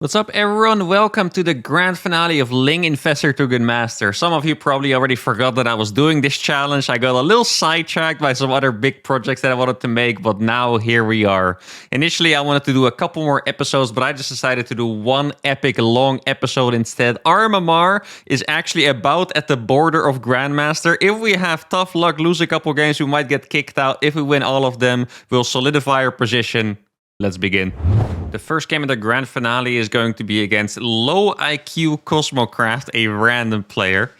What's up, everyone? Welcome to the grand finale of Ling, Infestor to Grandmaster. Some of you probably already forgot that I was doing this challenge. I got a little sidetracked by some other big projects that I wanted to make, but now here we are. Initially, I wanted to do a couple more episodes, but I just decided to do one epic long episode instead. RMMR is actually about at the border of Grandmaster. If we have tough luck, lose a couple games, we might get kicked out. If we win all of them, we'll solidify our position. Let's begin. The first game of the grand finale is going to be against low IQ Cosmocraft, a random player.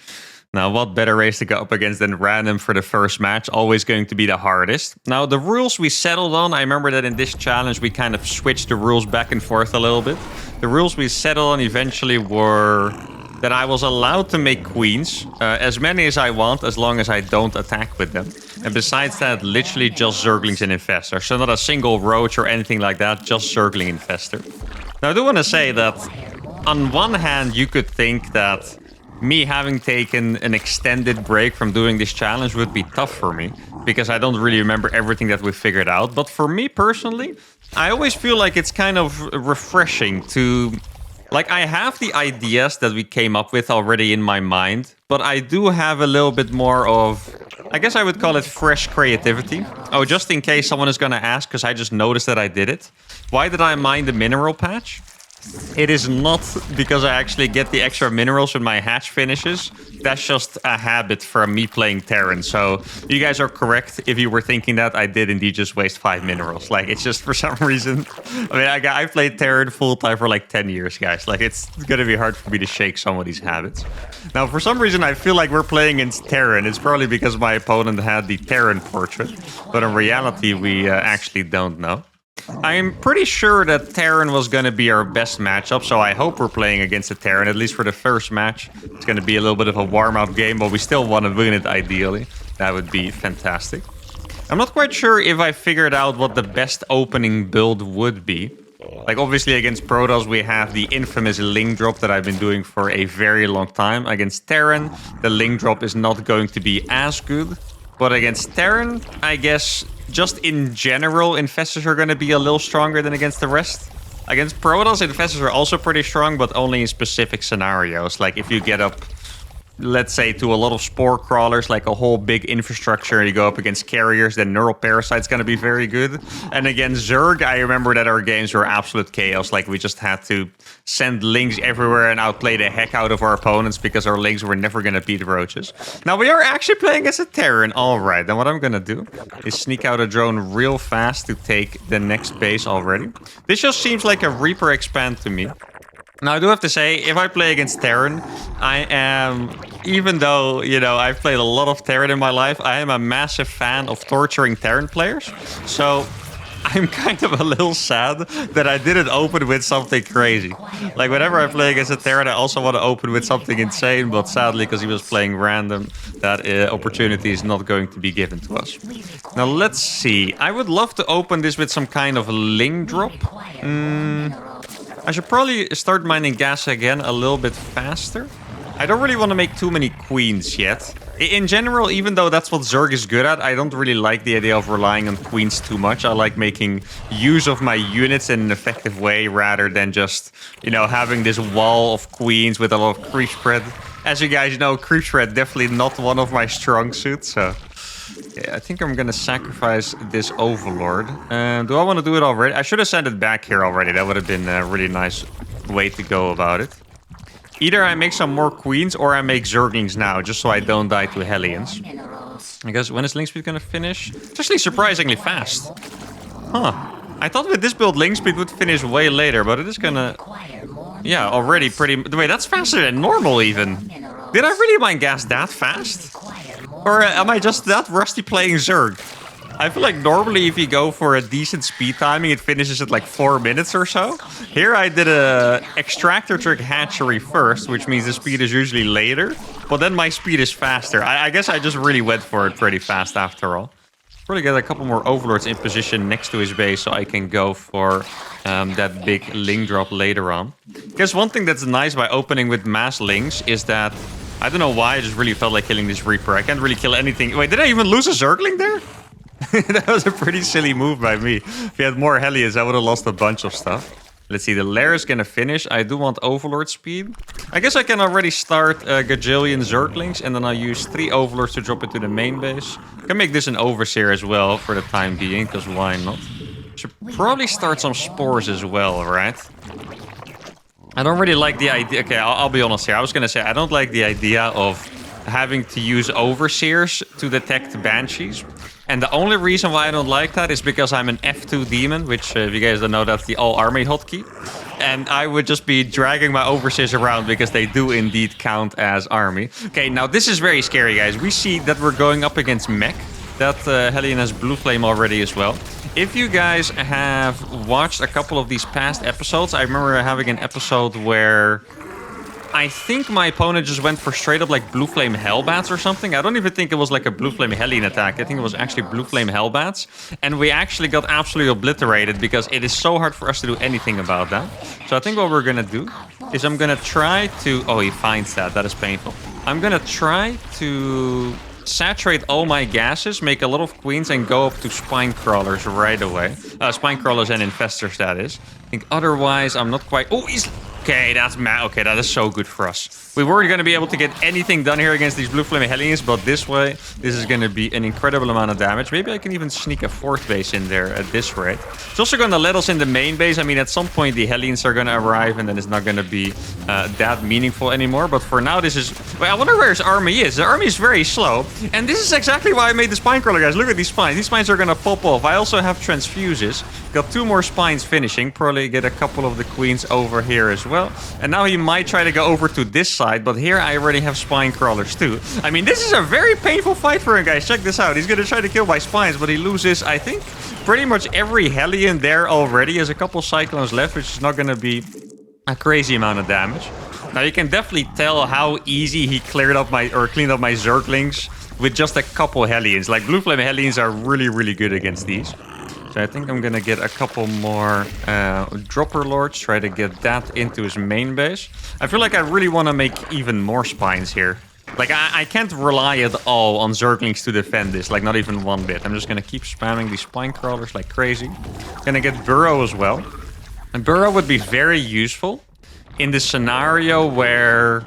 Now, what better race to go up against than random for the first match? Always going to be the hardest. Now, the rules we settled on, I remember that in this challenge we kind of switched the rules back and forth a little bit. The rules we settled on eventually were that I was allowed to make queens, as many as I want, as long as I don't attack with them. And besides that, literally just Zerglings and Infestor. So not a single roach or anything like that, just Zergling Infestor. Now I do want to say that, on one hand, you could think that me having taken an extended break from doing this challenge would be tough for me, because I don't really remember everything that we figured out. But for me personally, I always feel like it's kind of refreshing to... Like, I have the ideas that we came up with already in my mind, but I do have a little bit more of, I guess I would call it fresh creativity. Oh, just in case someone is going to ask, because I just noticed that I did it. Why did I mine the mineral patch? It is not because I actually get the extra minerals when my hatch finishes. That's just a habit from me playing Terran. So you guys are correct. If you were thinking that, I did indeed just waste 5 minerals. Like, it's just for some reason. I mean, I played Terran full time for like 10 years, guys. Like, it's going to be hard for me to shake some of these habits. Now, for some reason, I feel like we're playing against Terran. It's probably because my opponent had the Terran portrait. But in reality, we actually don't know. I'm pretty sure that Terran was going to be our best matchup, so I hope we're playing against a Terran, at least for the first match. It's going to be a little bit of a warm-up game, but we still want to win it ideally. That would be fantastic. I'm not quite sure if I figured out what the best opening build would be. Like, obviously, against Protoss, we have the infamous Ling drop that I've been doing for a very long time. Against Terran, the Ling drop is not going to be as good. But against Terran, I guess... Just in general, Infestors are going to be a little stronger than against the rest. Against Protoss, Infestors are also pretty strong, but only in specific scenarios. Like if you get up, let's say, to a lot of spore crawlers, like a whole big infrastructure, and you go up against carriers, then Neural Parasite's going to be very good. And against Zerg, I remember that our games were absolute chaos. Like we just had to send Lings everywhere and outplay the heck out of our opponents because our Lings were never going to beat Roaches. Now we are actually playing as a Terran. All right, then what I'm going to do is sneak out a drone real fast to take the next base already. This just seems like a Reaper expand to me. Now, I do have to say, if I play against Terran, I am, even though, you know, I've played a lot of Terran in my life, I am a massive fan of torturing Terran players. So I'm kind of a little sad that I didn't open with something crazy. Like, whenever I play against a Terran, I also want to open with something insane, but sadly, because he was playing random, that opportunity is not going to be given to us. Now, let's see. I would love to open this with some kind of Ling drop. I should probably start mining gas again a little bit faster. I don't really want to make too many queens yet. In general, even though that's what Zerg is good at, I don't really like the idea of relying on queens too much. I like making use of my units in an effective way rather than just, you know, having this wall of queens with a lot of creep spread. As you guys know, creep spread definitely not one of my strong suits, so... Yeah, I think I'm gonna sacrifice this Overlord. Do I want to do it already? I should have sent it back here already. That would have been a really nice way to go about it. Either I make some more queens or I make Zerglings now, just so I don't die to Hellions. I guess, when is Ling Speed gonna finish? It's actually surprisingly fast. Huh. I thought with this build Ling Speed would finish way later, but it is gonna... Yeah, already pretty... Wait, that's faster than normal even. Did I really mine gas that fast? Or am I just that rusty playing Zerg? I feel like normally if you go for a decent speed timing, it finishes at like 4 minutes or so. Here I did a extractor trick hatchery first, which means the speed is usually later. But then my speed is faster. I guess I just really went for it pretty fast after all. Probably get a couple more Overlords in position next to his base so I can go for that big Ling drop later on. Because one thing that's nice by opening with mass Lings is that... I don't know why, I just really felt like killing this Reaper. I can't really kill anything. Wait, did I even lose a Zergling there? That was a pretty silly move by me. If he had more Hellions, I would have lost a bunch of stuff. Let's see, the lair is gonna finish. I do want Overlord speed. I guess I can already start a gajillion Zerglings, and then I'll use 3 Overlords to drop into the main base. I can make this an Overseer as well for the time being, because why not? Should probably start some Spores as well, right? I don't really like the idea. Okay, I'll be honest here. I was gonna say, I don't like the idea of having to use Overseers to detect Banshees. And the only reason why I don't like that is because I'm an F2 demon, which, if you guys don't know, that's the all-army hotkey. And I would just be dragging my Overseers around because they do indeed count as army. Okay, now this is very scary, guys. We see that we're going up against Mech. That Hellion has Blue Flame already as well. If you guys have watched a couple of these past episodes, I remember having an episode where I think my opponent just went for straight up like Blue Flame Hellbats or something. I don't even think it was like a Blue Flame Hellion attack. I think it was actually Blue Flame Hellbats. And we actually got absolutely obliterated because it is so hard for us to do anything about that. So I think what we're going to do is I'm going to try to... Oh, he finds that. That is painful. I'm going to try to saturate all my gases, make a lot of queens, and go up to Spine Crawlers right away. Spine Crawlers and Infestors, that is. I think otherwise I'm not quite... Oh, he's... Okay, that's okay, that is so good for us. We weren't going to be able to get anything done here against these Blue Flame Hellions, but this way, this is going to be an incredible amount of damage. Maybe I can even sneak a 4th base in there at this rate. It's also going to let us in the main base. I mean, at some point, the Hellions are going to arrive, and then it's not going to be that meaningful anymore. But for now, this is... Well, I wonder where his army is. The army is very slow, and this is exactly why I made the Spine Crawler, guys. Look at these spines. These spines are going to pop off. I also have Transfuses. Got 2 more spines finishing. Probably get a couple of the queens over here as well. And now he might try to go over to this side, but here I already have Spine Crawlers too. I mean, this is a very painful fight for him, guys. Check this out. He's going to try to kill my spines, but he loses, I think, pretty much every Hellion there already. He has a couple Cyclones left, which is not going to be a crazy amount of damage. Now, you can definitely tell how easy he cleaned up my Zerglings with just a couple Hellions. Like, Blue Flame Hellions are really, really good against these. So I think I'm going to get a couple more Dropper Lords, try to get that into his main base. I feel like I really want to make even more spines here. Like, I can't rely at all on Zerglings to defend this, like not even one bit. I'm just going to keep spamming these Spine Crawlers like crazy. Going to get Burrow as well. And Burrow would be very useful in the scenario where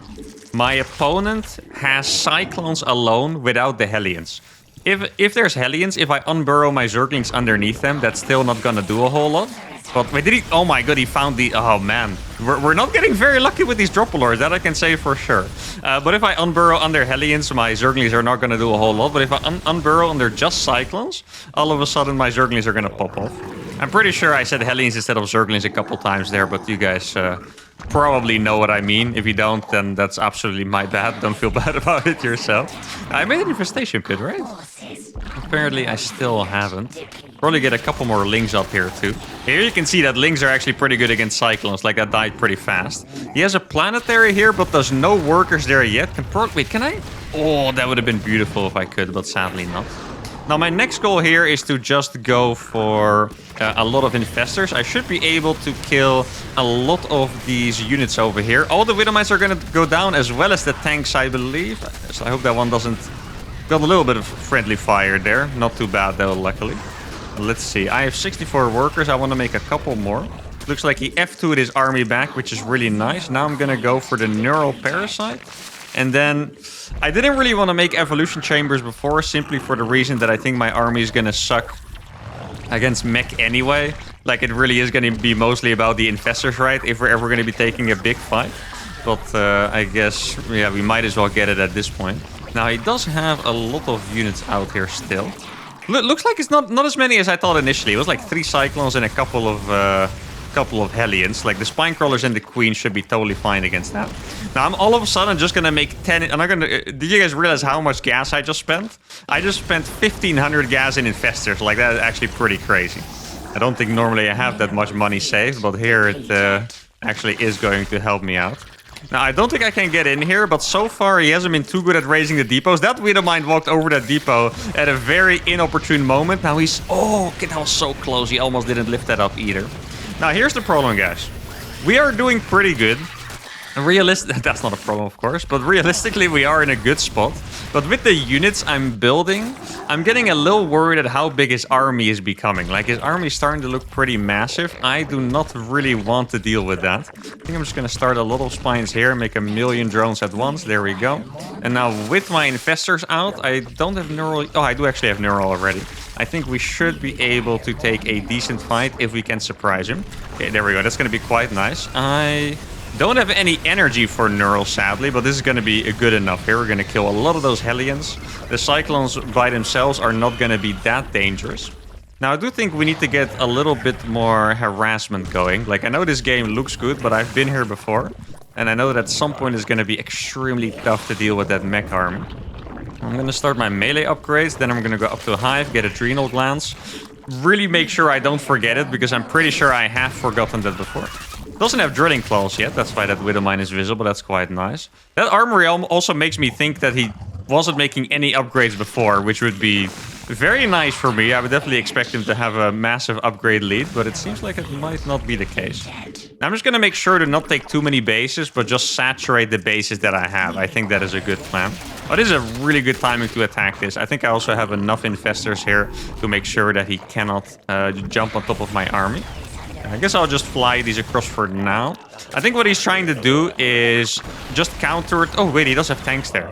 my opponent has Cyclones alone without the Hellions. If there's Hellions, if I unburrow my Zerglings underneath them, that's still not gonna do a whole lot. But wait, did he... Oh my god, he found the... Oh man. We're not getting very lucky with these Dropper Lords, that I can say for sure. But if I unburrow under Hellions, my Zerglings are not gonna do a whole lot. But if I unburrow under just Cyclones, all of a sudden my Zerglings are gonna pop off. I'm pretty sure I said Hellions instead of Zerglings a couple times there, but you guys... probably know what I mean. If you don't, then that's absolutely my bad. Don't feel bad about it yourself. I made an infestation pit, right? Apparently, I still haven't. Probably get a couple more Lings up here, too. Here you can see that Lings are actually pretty good against Cyclones. Like, that died pretty fast. He has a planetary here, but there's no workers there yet. Wait, can I? Oh, that would have been beautiful if I could, but sadly not. Now, my next goal here is to just go for a lot of Infestors. I should be able to kill a lot of these units over here. All the Widowmites are going to go down, as well as the tanks, I believe. So I hope that one doesn't... Got a little bit of friendly fire there. Not too bad, though, luckily. Let's see. I have 64 workers. I want to make a couple more. Looks like he F2'd his army back, which is really nice. Now I'm going to go for the Neural Parasite. And then I didn't really want to make evolution chambers before, simply for the reason that I think my army is going to suck against mech anyway. Like, it really is going to be mostly about the Infestors, right? If we're ever going to be taking a big fight. But I guess, yeah, we might as well get it at this point. Now, he does have a lot of units out here still. Looks like it's not as many as I thought initially. It was like 3 Cyclones and a couple of Hellions. Like, the Spine Crawlers and the Queen should be totally fine against that. Now, I'm all of a sudden just gonna make 10... I'm not gonna... Did you guys realize how much gas I just spent? I just spent 1,500 gas in Infestors. Like, that is actually pretty crazy. I don't think normally I have that much money saved, but here it actually is going to help me out. Now, I don't think I can get in here, but so far he hasn't been too good at raising the depots. That Widowmine walked over that depot at a very inopportune moment. Now he's... Oh, that was so close. He almost didn't lift that up either. Now, here's the problem, guys. We are doing pretty good That's not a problem, of course, but realistically, we are in a good spot. But with the units I'm building, I'm getting a little worried at how big his army is becoming. Like, his army is starting to look pretty massive. I do not really want to deal with that. I think I'm just going to start a lot of spines here, make 1,000,000 drones at once. There we go. And now with my infestors out, I don't have neural... Oh, I do actually have neural already. I think we should be able to take a decent fight if we can surprise him. Okay, there we go. That's going to be quite nice. I don't have any energy for neural, sadly, but this is going to be good enough here. We're going to kill a lot of those Hellions. The Cyclones by themselves are not going to be that dangerous. Now, I do think we need to get a little bit more harassment going. Like, I know this game looks good, but I've been here before. And I know that at some point it's going to be extremely tough to deal with that mech army. I'm going to start my melee upgrades. Then I'm going to go up to Hive, get Adrenal Glands. Really make sure I don't forget it, because I'm pretty sure I have forgotten that before. Doesn't have Drilling Claws yet. That's why that Widowmine is visible. That's quite nice. That Armory also makes me think that he wasn't making any upgrades before, which would be very nice for me. I would definitely expect him to have a massive upgrade lead, but it seems like it might not be the case. Now, I'm just going to make sure to not take too many bases, but just saturate the bases that I have. I think that is a good plan. But this is a really good timing to attack this. I think I also have enough Infestors here to make sure that he cannot jump on top of my army. I guess I'll just fly these across for now. I think what he's trying to do is just counter... Oh, wait, he does have tanks there.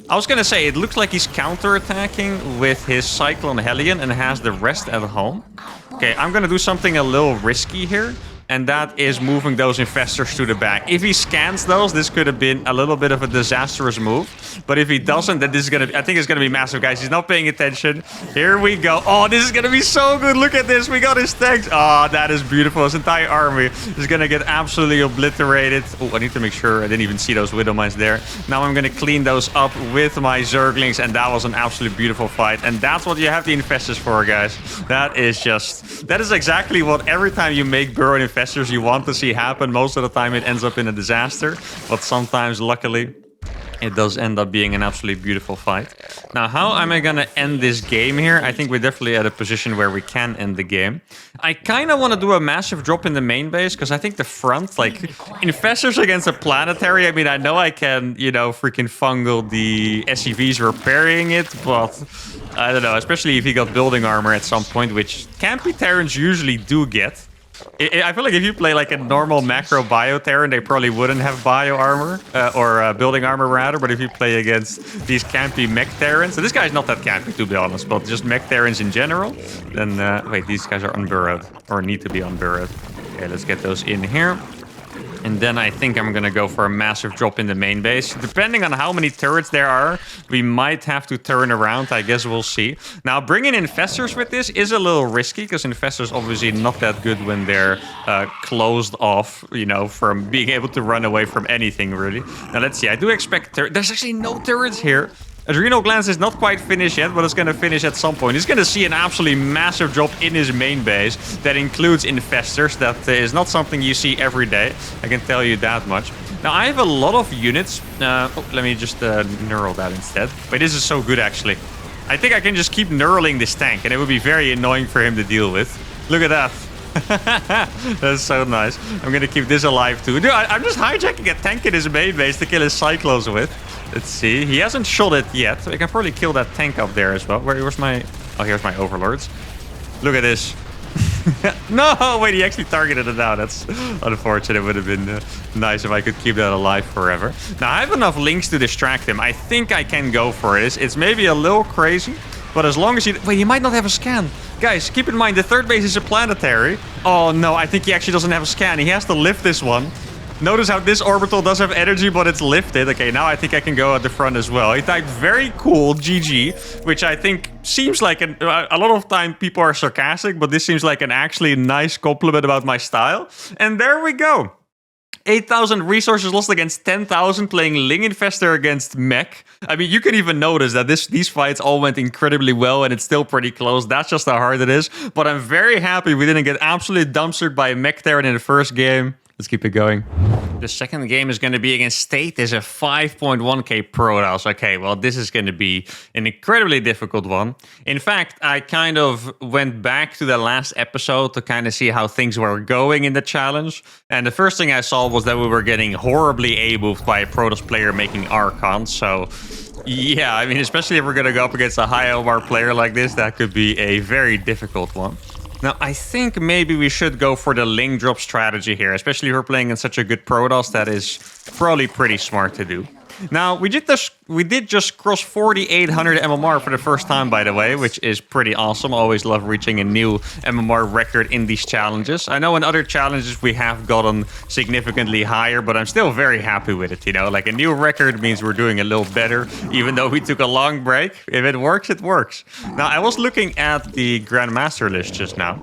I was going to say, it looks like he's counter-attacking with his Cyclone Hellion and has the rest at home. Okay, I'm going to do something a little risky here. And that is moving those Infestors to the back. If he scans those, this could have been a little bit of a disastrous move. But if he doesn't, then this is going to be... I think it's going to be massive, guys. He's not paying attention. Here we go. Oh, this is going to be so good. Look at this. We got his tanks. Oh, that is beautiful. His entire army is going to get absolutely obliterated. Oh, I need to make sure I didn't even see those Widowmines there. Now I'm going to clean those up with my Zerglings. And that was an absolutely beautiful fight. And that's what you have the Infestors for, guys. That is exactly what every time you make Burrow Infestors you want to see happen. Most of the time it ends up in a disaster, but sometimes, luckily, it does end up being an absolutely beautiful fight. Now, how am I gonna end this game here? I think we're definitely at a position where we can end the game. I kind of want to do a massive drop in the main base, because I think the front, like, Infestors against a planetary, I mean, I know I can, you know, freaking fungal the SCVs repairing it, but I don't know, especially if he got building armor at some point, which Campy Terrans usually do get. I feel like if you play like a normal macro bio Terran, they probably wouldn't have bio armor, or building armor rather. But if you play against these campy mech Terrans, so this guy's not that campy to be honest, but just mech Terrans in general, then wait, these guys are unburrowed or need to be unburrowed. Okay, let's get those in here. And then I think I'm going to go for a massive drop in the main base. Depending on how many turrets there are, we might have to turn around. I guess we'll see. Now, bringing Infestors with this is a little risky, because Infestors obviously not that good when they're closed off, you know, from being able to run away from anything, really. Now, let's see. I do expect... There's actually no turrets here. Adrenal Glands is not quite finished yet, but it's going to finish at some point. He's going to see an absolutely massive drop in his main base that includes Infestors. That is not something you see every day. I can tell you that much. Now, I have a lot of units. Let me just neural that instead. Wait, this is so good, actually. I think I can just keep neuraling this tank, and it would be very annoying for him to deal with. Look at that. That's so nice. I'm going to keep this alive, too. Dude, I'm just hijacking a tank in his main base to kill his Cyclones with. Let's see. He hasn't shot it yet. So I can probably kill that tank up there as well. Where's my... Oh, here's my Overlords. Look at this. No! Wait, he actually targeted it now. That's unfortunate. It would have been nice if I could keep that alive forever. Now, I have enough links to distract him. I think I can go for it. It's maybe a little crazy, but as long as he... Wait, he might not have a scan. Guys, keep in mind, the third base is a planetary. Oh, no, I think he actually doesn't have a scan. He has to lift this one. Notice how this orbital does have energy, but it's lifted. Okay, now I think I can go at the front as well. He typed very cool GG, which I think seems like a lot of time people are sarcastic, but this seems like an actually nice compliment about my style. And there we go. 8,000 resources lost against 10,000, playing Ling Infestor against Mech. I mean, you can even notice that these fights all went incredibly well, and it's still pretty close. That's just how hard it is. But I'm very happy we didn't get absolutely dumpstered by a Mech Terran in the first game. Let's keep it going. The second game is going to be against State. There's a 5.1k Protoss. Okay, well, this is going to be an incredibly difficult one. In fact, I kind of went back to the last episode to kind of see how things were going in the challenge. And the first thing I saw was that we were getting horribly A-moved by a Protoss player making Archon. So yeah, I mean, especially if we're going to go up against a high LMR player like this, that could be a very difficult one. Now, I think maybe we should go for the Ling drop strategy here, especially if we're playing in such a good Protoss. That is probably pretty smart to do. Now, we did just cross 4,800 MMR for the first time, by the way, which is pretty awesome. I always love reaching a new MMR record in these challenges. I know in other challenges we have gotten significantly higher, but I'm still very happy with it, you know? Like, a new record means we're doing a little better, even though we took a long break. If it works, it works. Now, I was looking at the Grandmaster list just now,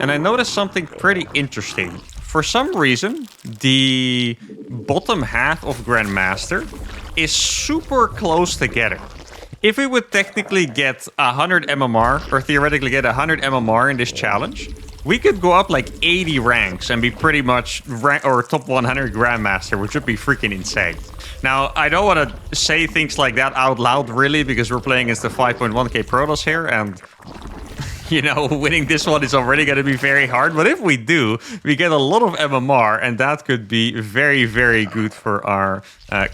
and I noticed something pretty interesting. For some reason, the bottom half of Grandmaster is super close together. If we would technically get 100 MMR, or theoretically get 100 MMR in this challenge, we could go up like 80 ranks and be pretty much top 100 Grandmaster, which would be freaking insane. Now, I don't want to say things like that out loud, really, because we're playing against the 5.1k Protoss here, and you know, winning this one is already going to be very hard. But if we do, we get a lot of MMR, and that could be very, very good for our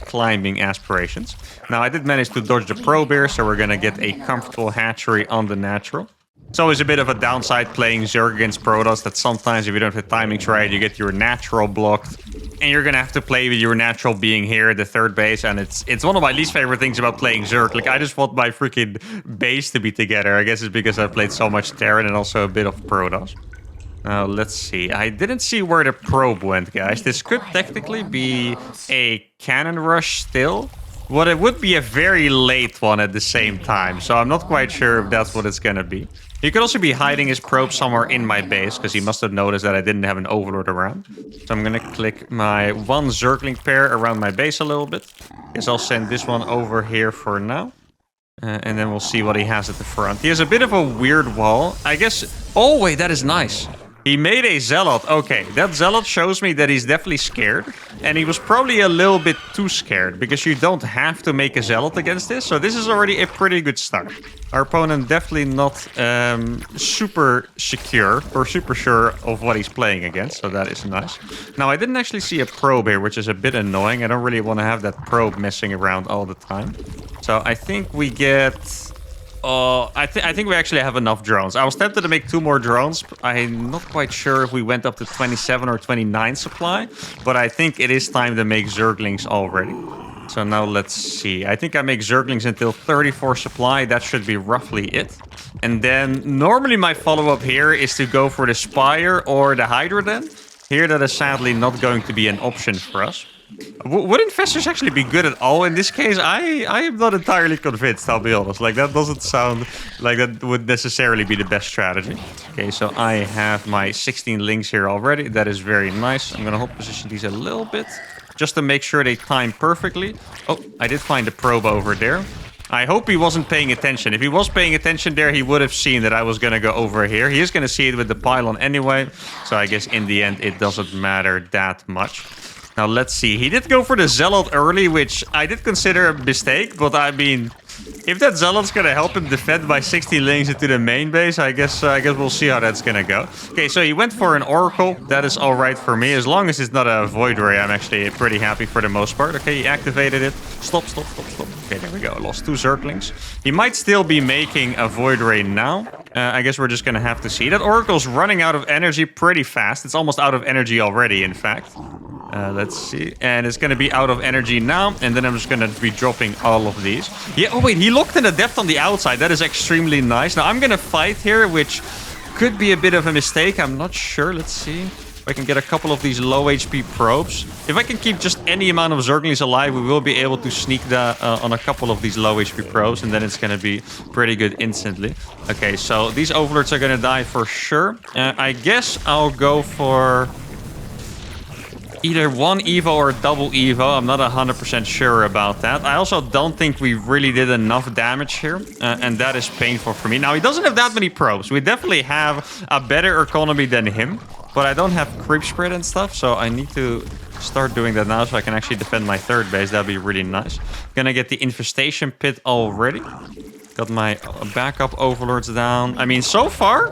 climbing aspirations. Now, I did manage to dodge the probe here, so we're going to get a comfortable hatchery on the natural. It's always a bit of a downside playing Zerg against Protoss, that sometimes if you don't have the timings right, you get your natural blocked. And you're going to have to play with your natural being here at the third base. And it's one of my least favorite things about playing Zerg. Like, I just want my freaking base to be together. I guess it's because I've played so much Terran and also a bit of Protoss. Now, let's see. I didn't see where the probe went, guys. This could technically be a cannon rush still. Well, it would be a very late one at the same time, so I'm not quite sure if that's what it's gonna be. He could also be hiding his probe somewhere in my base, because he must have noticed that I didn't have an Overlord around. So I'm gonna click my one Zergling pair around my base a little bit. Guess I'll send this one over here for now. And then we'll see what he has at the front. He has a bit of a weird wall. I guess... Oh, wait, that is nice. He made a Zealot. Okay, that Zealot shows me that he's definitely scared. And he was probably a little bit too scared, because you don't have to make a Zealot against this. So this is already a pretty good start. Our opponent definitely not super secure or super sure of what he's playing against. So that is nice. Now, I didn't actually see a probe here, which is a bit annoying. I don't really want to have that probe messing around all the time. So I think we get... I think we actually have enough drones. I was tempted to make 2 more drones. I'm not quite sure if we went up to 27 or 29 supply, but I think it is time to make Zerglings already. So now let's see. I think I make Zerglings until 34 supply. That should be roughly it. And then normally my follow-up here is to go for the Spire or the Hydra then. Here that is sadly not going to be an option for us. Would Infestors actually be good at all in this case? I am not entirely convinced, I'll be honest. Like, that doesn't sound like that would necessarily be the best strategy. Okay, so I have my 16 Lings here already. That is very nice. I'm going to hold position these a little bit, just to make sure they time perfectly. Oh, I did find a probe over there. I hope he wasn't paying attention. If he was paying attention there, he would have seen that I was going to go over here. He is going to see it with the pylon anyway. So I guess in the end, it doesn't matter that much. Now, let's see. He did go for the Zealot early, which I did consider a mistake. But I mean, if that Zealot's going to help him defend by 60 Lings into the main base, I guess we'll see how that's going to go. Okay, so he went for an Oracle. That is all right for me. As long as it's not a Void Ray, I'm actually pretty happy for the most part. Okay, he activated it. Stop. Okay, there we go. I lost 2 Zerglings. He might still be making a Void Ray now. I guess we're just going to have to see. That Oracle's running out of energy pretty fast. It's almost out of energy already, in fact. Let's see. And it's going to be out of energy now. And then I'm just going to be dropping all of these. Yeah, oh wait, he locked in a depth on the outside. That is extremely nice. Now I'm going to fight here, which could be a bit of a mistake. I'm not sure. Let's see if I can get a couple of these low HP probes. If I can keep just any amount of Zerglings alive, we will be able to sneak that on a couple of these low HP probes. And then it's going to be pretty good instantly. Okay, so these Overlords are going to die for sure. I guess I'll go for... either one Evo or double Evo. I'm not 100% sure about that. I also don't think we really did enough damage here. And that is painful for me. Now, he doesn't have that many probes. We definitely have a better economy than him. but I don't have creep spread and stuff, so I need to start doing that now so I can actually defend my third base. That'd be really nice. Gonna get the infestation pit already. Got my backup overlords down. I mean, so far,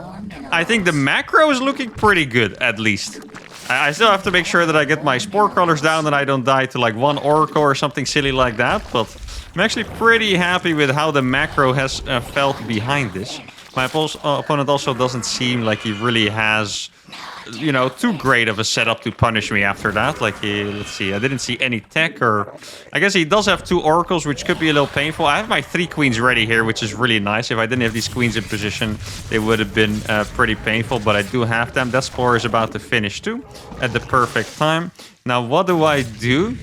I think the macro is looking pretty good, at least. I still have to make sure that I get my spore crawlers down and I don't die to like one oracle or something silly like that. But I'm actually pretty happy with how the macro has felt behind this. My opponent also doesn't seem like he really has, you know, too great of a setup to punish me after that. Like, let's see, I didn't see any tech, or I guess he does have 2 oracles, which could be a little painful. I have my 3 queens ready here, which is really nice. If I didn't have these queens in position, they would have been pretty painful, but I do have them. That spore is about to finish too at the perfect time. Now, what do I do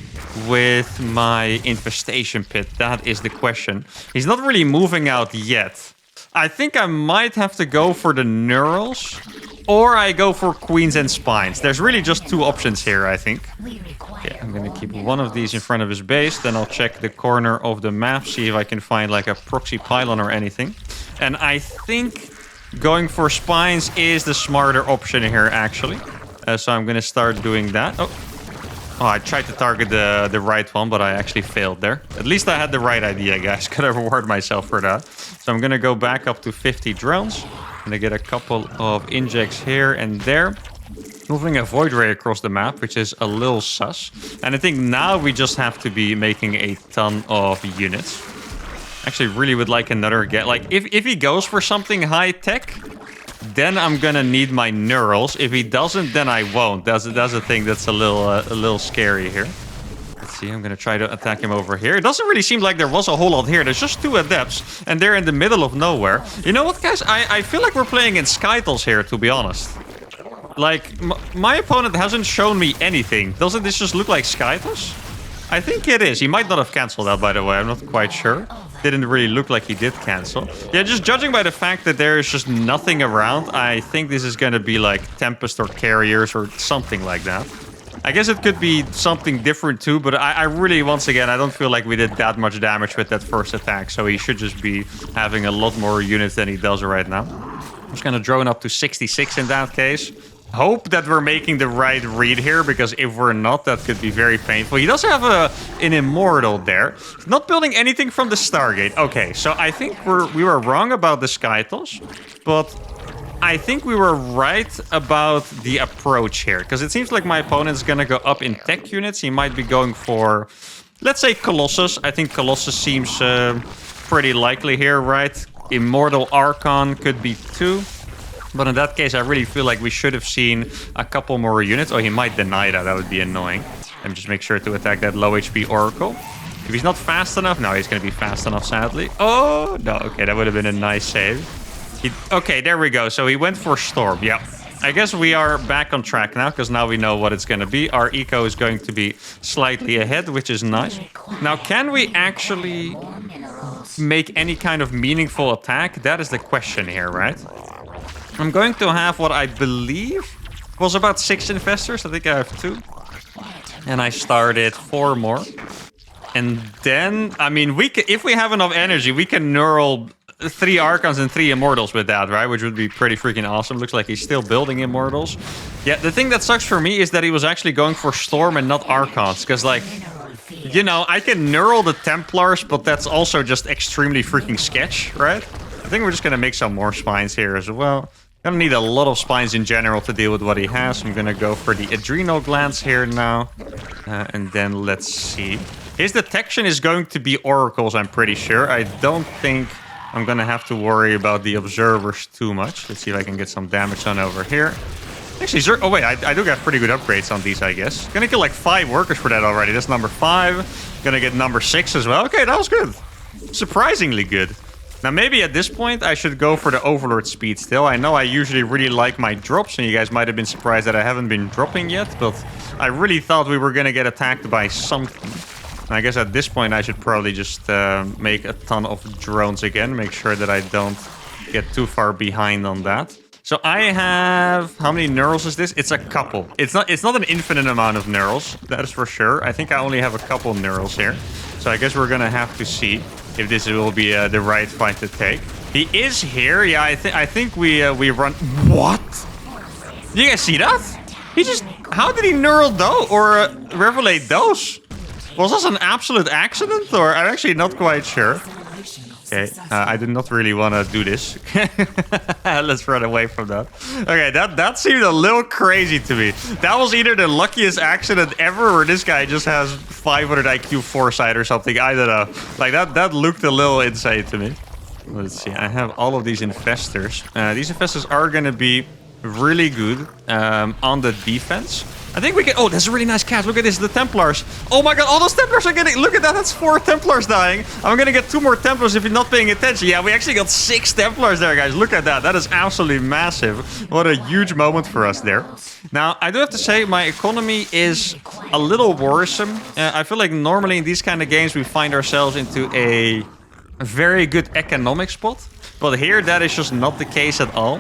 with my infestation pit? That is the question. He's not really moving out yet. I think I might have to go for the neurals, or I go for queens and spines. There's really just 2 options here, I think. Okay, I'm gonna keep one of these in front of his base. Then I'll check the corner of the map, see if I can find like a proxy pylon or anything. And I think going for spines is the smarter option here, actually. So I'm gonna start doing that. Oh, I tried to target the right one, but I actually failed there. At least I had the right idea, guys. Gotta reward myself for that. So I'm gonna go back up to 50 drones. I'm gonna get a couple of injects here and there. Moving a void ray across the map, which is a little sus. And I think now we just have to be making a ton of units. Actually, really would like another get. Like, if he goes for something high tech, then I'm gonna need my neurals. If he doesn't, then I won't. That's a thing that's a little scary here. Let's see, I'm gonna try to attack him over here. It doesn't really seem like there was a whole lot here. There's just 2 adepts, and they're in the middle of nowhere. You know what, guys? I feel like we're playing in Skytles here, to be honest. Like, my opponent hasn't shown me anything. Doesn't this just look like Skytles? I think it is. He might not have canceled that, by the way. I'm not quite sure. Didn't really look like he did cancel. Yeah, just judging by the fact that there is just nothing around, I think this is going to be like Tempest or Carriers or something like that. I guess it could be something different too, but I really, once again, I don't feel like we did that much damage with that first attack, so he should just be having a lot more units than he does right now. I'm just going to drone up to 66 in that case. Hope that we're making the right read here, because if we're not, that could be very painful. He does have an immortal there. He's not building anything from the Stargate. Okay, so I think we were wrong about the Skytles, but I think we were right about the approach here, because it seems like my opponent's gonna go up in tech units. He might be going for, let's say, Colossus. I think Colossus seems pretty likely here, right? Immortal Archon could be 2. But in that case, I really feel like we should have seen a couple more units. Oh, he might deny that. That would be annoying. And just make sure to attack that low HP Oracle. If he's not fast enough... No, he's going to be fast enough, sadly. Oh, no. Okay, that would have been a nice save. Okay, there we go. So he went for Storm. Yeah. I guess we are back on track now, because now we know what it's going to be. Our eco is going to be slightly ahead, which is nice. Now, can we actually make any kind of meaningful attack? That is the question here, right? I'm going to have what I believe was about 6 Infestors. I think I have 2. And I started 4 more. And then, I mean, if we have enough energy, we can neural 3 Archons and 3 Immortals with that, right? Which would be pretty freaking awesome. Looks like he's still building Immortals. Yeah, the thing that sucks for me is that he was actually going for Storm and not Archons. Because, like, you know, I can neural the Templars, but that's also just extremely freaking sketch, right? I think we're just going to make some more spines here as well. Gonna need a lot of spines in general to deal with what he has. I'm gonna go for the adrenal glands here now. And then let's see. His detection is going to be oracles, I'm pretty sure. I don't think I'm gonna have to worry about the observers too much. Let's see if I can get some damage on over here. Actually, oh wait, I do got pretty good upgrades on these, I guess. Gonna kill like 5 workers for that already. That's number 5. Gonna get number 6 as well. Okay, that was good. Surprisingly good. Now, maybe at this point, I should go for the Overlord speed still. I know I usually really like my drops, and you guys might have been surprised that I haven't been dropping yet, but I really thought we were going to get attacked by something. And I guess at this point, I should probably just make a ton of drones again, make sure that I don't get too far behind on that. So I have... How many neurals is this? It's a couple. It's not an infinite amount of neurals, that is for sure. I think I only have a couple neurals here. So I guess we're going to have to see if this will be the right fight to take. He is here. Yeah, I think we run... What? You guys see that? He just... How did he neural those? Or revelate those? Was this an absolute accident? Or I'm actually not quite sure. Okay, I did not really want to do this. Let's run away from that. Okay, that seemed a little crazy to me. That was either the luckiest accident ever, or this guy just has 500 IQ foresight or something. I don't know. Like, that looked a little insane to me. Let's see, I have all of these infestors. These infestors are going to be really good on the defense. I think we can... Oh, that's a really nice catch. Look at this, the Templars. Oh my god, all those Templars are getting... Look at that, that's 4 Templars dying. I'm gonna get 2 more Templars if you're not paying attention. Yeah, we actually got 6 Templars there, guys. Look at that. That is absolutely massive. What a huge moment for us there. Now, I do have to say, my economy is a little worrisome. I feel like normally in these kind of games, we find ourselves into a very good economic spot. But here, that is just not the case at all.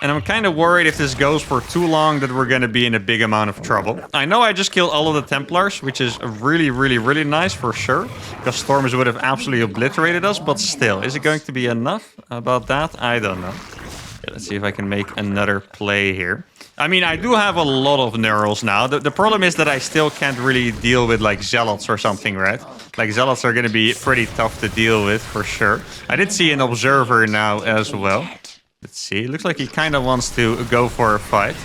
And I'm kind of worried if this goes for too long that we're going to be in a big amount of trouble. I know I just killed all of the Templars, which is really, really, really nice for sure. Because Stormers would have absolutely obliterated us. But still, is it going to be enough about that? I don't know. Okay, let's see if I can make another play here. I mean, I do have a lot of neurals now. The problem is that I still can't really deal with like Zealots or something, right? Like Zealots are going to be pretty tough to deal with for sure. I did see an Observer now as well. Let's see. Looks like he kind of wants to go for a fight.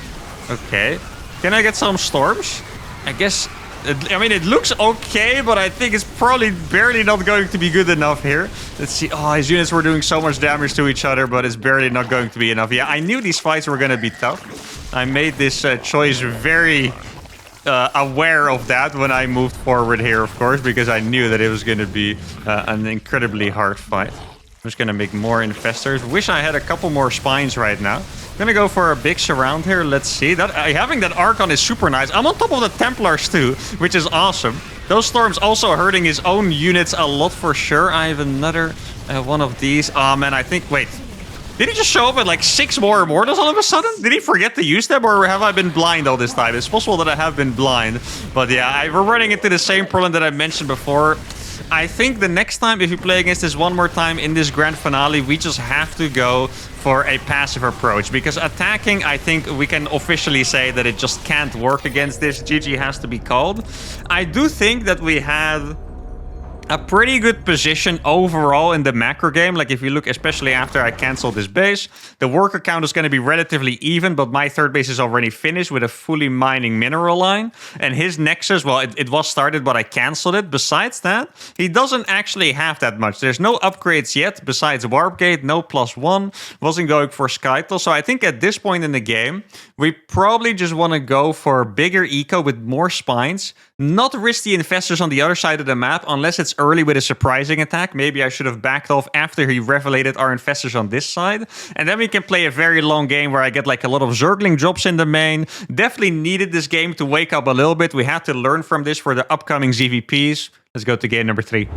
Okay. Can I get some storms? I guess... I mean, it looks okay, but I think it's probably barely not going to be good enough here. Let's see. Oh, his units were doing so much damage to each other, but it's barely not going to be enough. Yeah, I knew these fights were going to be tough. I made this choice very aware of that when I moved forward here, of course, because I knew that it was going to be an incredibly hard fight. I'm just going to make more infestors. Wish I had a couple more spines right now. I'm going to go for a big surround here. Let's see. That having that Archon is super nice. I'm on top of the Templars too, which is awesome. Those Storms also hurting his own units a lot for sure. I have another one of these. Oh man, I think... Wait. Did he just show up at like 6 more Immortals all of a sudden? Did he forget to use them, or have I been blind all this time? It's possible that I have been blind. But yeah, we're running into the same problem that I mentioned before. I think the next time, if you play against this one more time in this grand finale, we just have to go for a passive approach. Because attacking, I think we can officially say that it just can't work against this. GG has to be called. I do think that we had a pretty good position overall in the macro game. Like if you look, especially after I canceled this base, the worker count is going to be relatively even, but my third base is already finished with a fully mining mineral line. And his Nexus, well, it was started, but I canceled it. Besides that, he doesn't actually have that much. There's no upgrades yet, besides Warp Gate, no +1, wasn't going for Skytle. So I think at this point in the game, we probably just want to go for bigger eco with more spines, not risk the Infestors on the other side of the map unless it's early with a surprising attack. Maybe I should have backed off after he revelated our Infestors on this side. And then we can play a very long game where I get like a lot of Zergling drops in the main. Definitely needed this game to wake up a little bit. We had to learn from this for the upcoming ZVPs. Let's go to game number 3.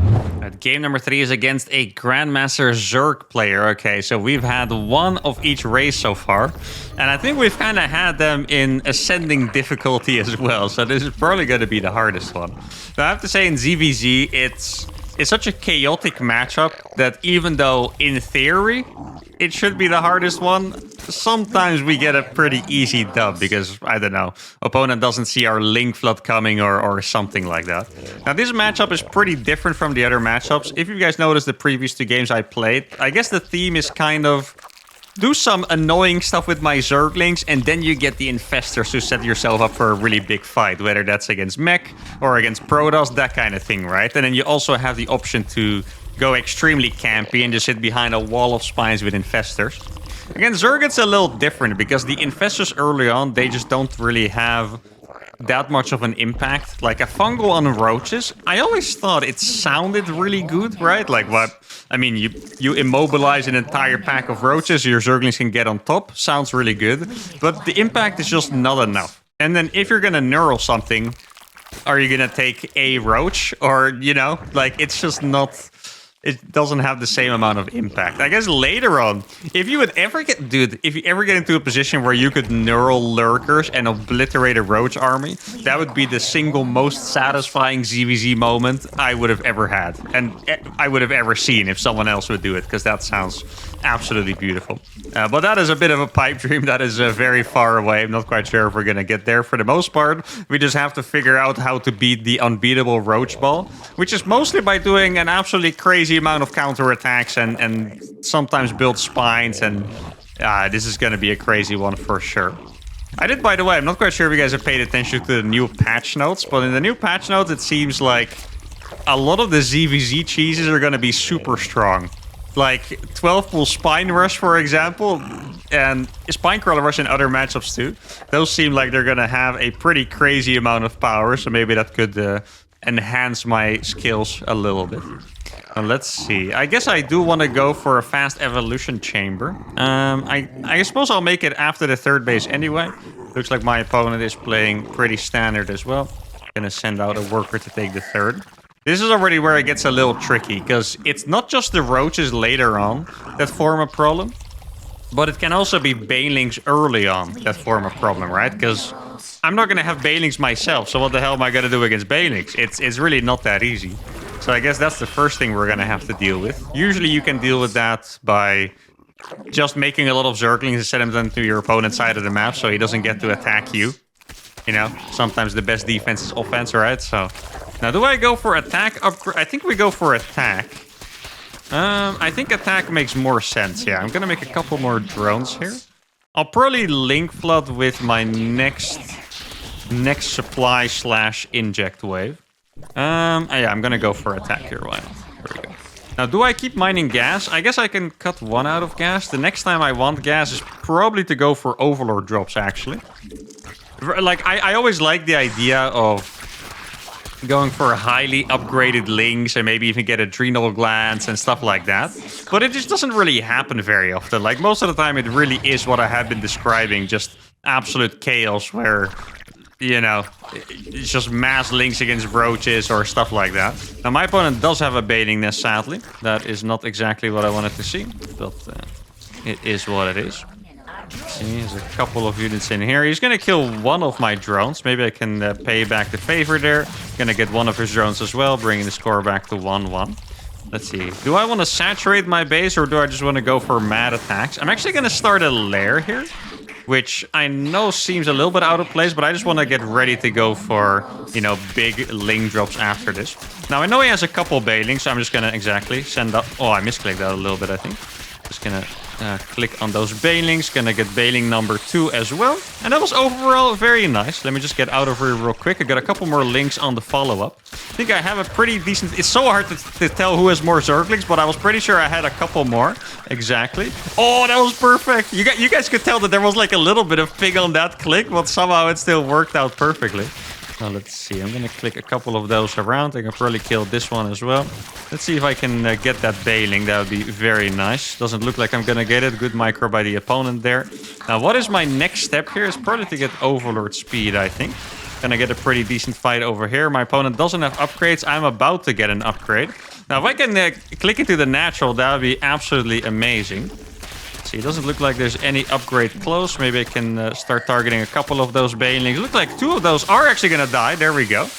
Game number 3 is against a Grandmaster Zerg player. Okay, so we've had one of each race so far. And I think we've kind of had them in ascending difficulty as well. So this is probably going to be the hardest one. Now, I have to say in ZVZ, it's such a chaotic matchup that even though in theory it should be the hardest one, sometimes we get a pretty easy dub because, I don't know, opponent doesn't see our Ling flood coming or something like that. Now, this matchup is pretty different from the other matchups. If you guys noticed the previous 2 games I played, I guess the theme is kind of do some annoying stuff with my Zerglings, and then you get the Infestors to set yourself up for a really big fight, whether that's against Mech or against Protoss, that kind of thing, right? And then you also have the option to go extremely campy and just sit behind a wall of spines with Infestors. Again, Zerg, it's a little different because the Infestors early on, they just don't really have that much of an impact. Like a fungal on roaches, I always thought it sounded really good, right? Like what? I mean, you immobilize an entire pack of roaches, your Zerglings can get on top. Sounds really good, but the impact is just not enough. And then if you're gonna neural something, are you gonna take a roach? Or, you know, like it's just not... It doesn't have the same amount of impact. I guess later on, if you ever get into a position where you could neural lurkers and obliterate a roach army, that would be the single most satisfying ZVZ moment I would have ever had. And I would have ever seen if someone else would do it, because that sounds absolutely beautiful. But that is a bit of a pipe dream. That is very far away. I'm not quite sure if we're going to get there. For the most part, we just have to figure out how to beat the unbeatable Roach Ball, which is mostly by doing an absolutely crazy amount of counterattacks and sometimes build spines. And this is going to be a crazy one for sure. I did, by the way, I'm not quite sure if you guys have paid attention to the new patch notes, but in the new patch notes, it seems like a lot of the ZVZ cheeses are going to be super strong. Like 12 pull Spine Rush, for example, and Spine Crawler Rush in other matchups too. Those seem like they're going to have a pretty crazy amount of power, so maybe that could enhance my skills a little bit. Let's see. I guess I do want to go for a fast evolution chamber. I suppose I'll make it after the third base anyway. Looks like my opponent is playing pretty standard as well. Gonna send out a worker to take the third. This is already where it gets a little tricky, because it's not just the roaches later on that form a problem, but it can also be banelings early on that form a problem, right? Because I'm not going to have banelings myself, so what the hell am I going to do against banelings? It's really not that easy. So I guess that's the first thing we're going to have to deal with. Usually you can deal with that by just making a lot of Zerglings and set them to your opponent's side of the map so he doesn't get to attack you. You know, sometimes the best defense is offense, right? So now, do I go for attack upgrade? I think we go for attack. I think attack makes more sense. Yeah, I'm gonna make a couple more drones here. I'll probably link flood with my next supply / inject wave. Yeah, I'm gonna go for attack here. Why not? There we go. Now, do I keep mining gas? I guess I can cut one out of gas. The next time I want gas is probably to go for overlord drops, actually. Like, I always like the idea of going for highly upgraded links and maybe even get adrenal glands and stuff like that. But it just doesn't really happen very often. Like, most of the time, it really is what I have been describing, just absolute chaos where, you know, it's just mass links against roaches or stuff like that. Now, my opponent does have a baiting nest, sadly. That is not exactly what I wanted to see, but it is what it is. See, there's a couple of units in here. He's gonna kill one of my drones. Maybe I can pay back the favor there. Gonna get one of his drones as well, bringing the score back to 1-1. Let's see. Do I want to saturate my base or do I just want to go for mad attacks? I'm actually gonna start a lair here, which I know seems a little bit out of place, but I just want to get ready to go for, you know, big Ling drops after this. Now, I know he has a couple bailings, so I'm just gonna send up... Oh, I misclicked that a little bit, I think. Just gonna click on those bailings. Gonna get bailing number 2 as well. And that was overall very nice. Let me just get out of here real quick. I got a couple more links on the follow-up. I think I have a pretty decent... It's so hard to tell who has more Zerglings, but I was pretty sure I had a couple more. Exactly. Oh, that was perfect. You guys could tell that there was like a little bit of ping on that click, but somehow it still worked out perfectly. Now, let's see. I'm going to click a couple of those around. I can probably kill this one as well. Let's see if I can get that bailing. That would be very nice. Doesn't look like I'm going to get it. Good micro by the opponent there. Now, what is my next step here? Is probably to get Overlord speed, I think. Gonna get a pretty decent fight over here. My opponent doesn't have upgrades. I'm about to get an upgrade. Now, if I can click into the natural, that would be absolutely amazing. See, it doesn't look like there's any upgrade close. Maybe I can start targeting a couple of those banelings. Look like 2 of those are actually going to die. There we go.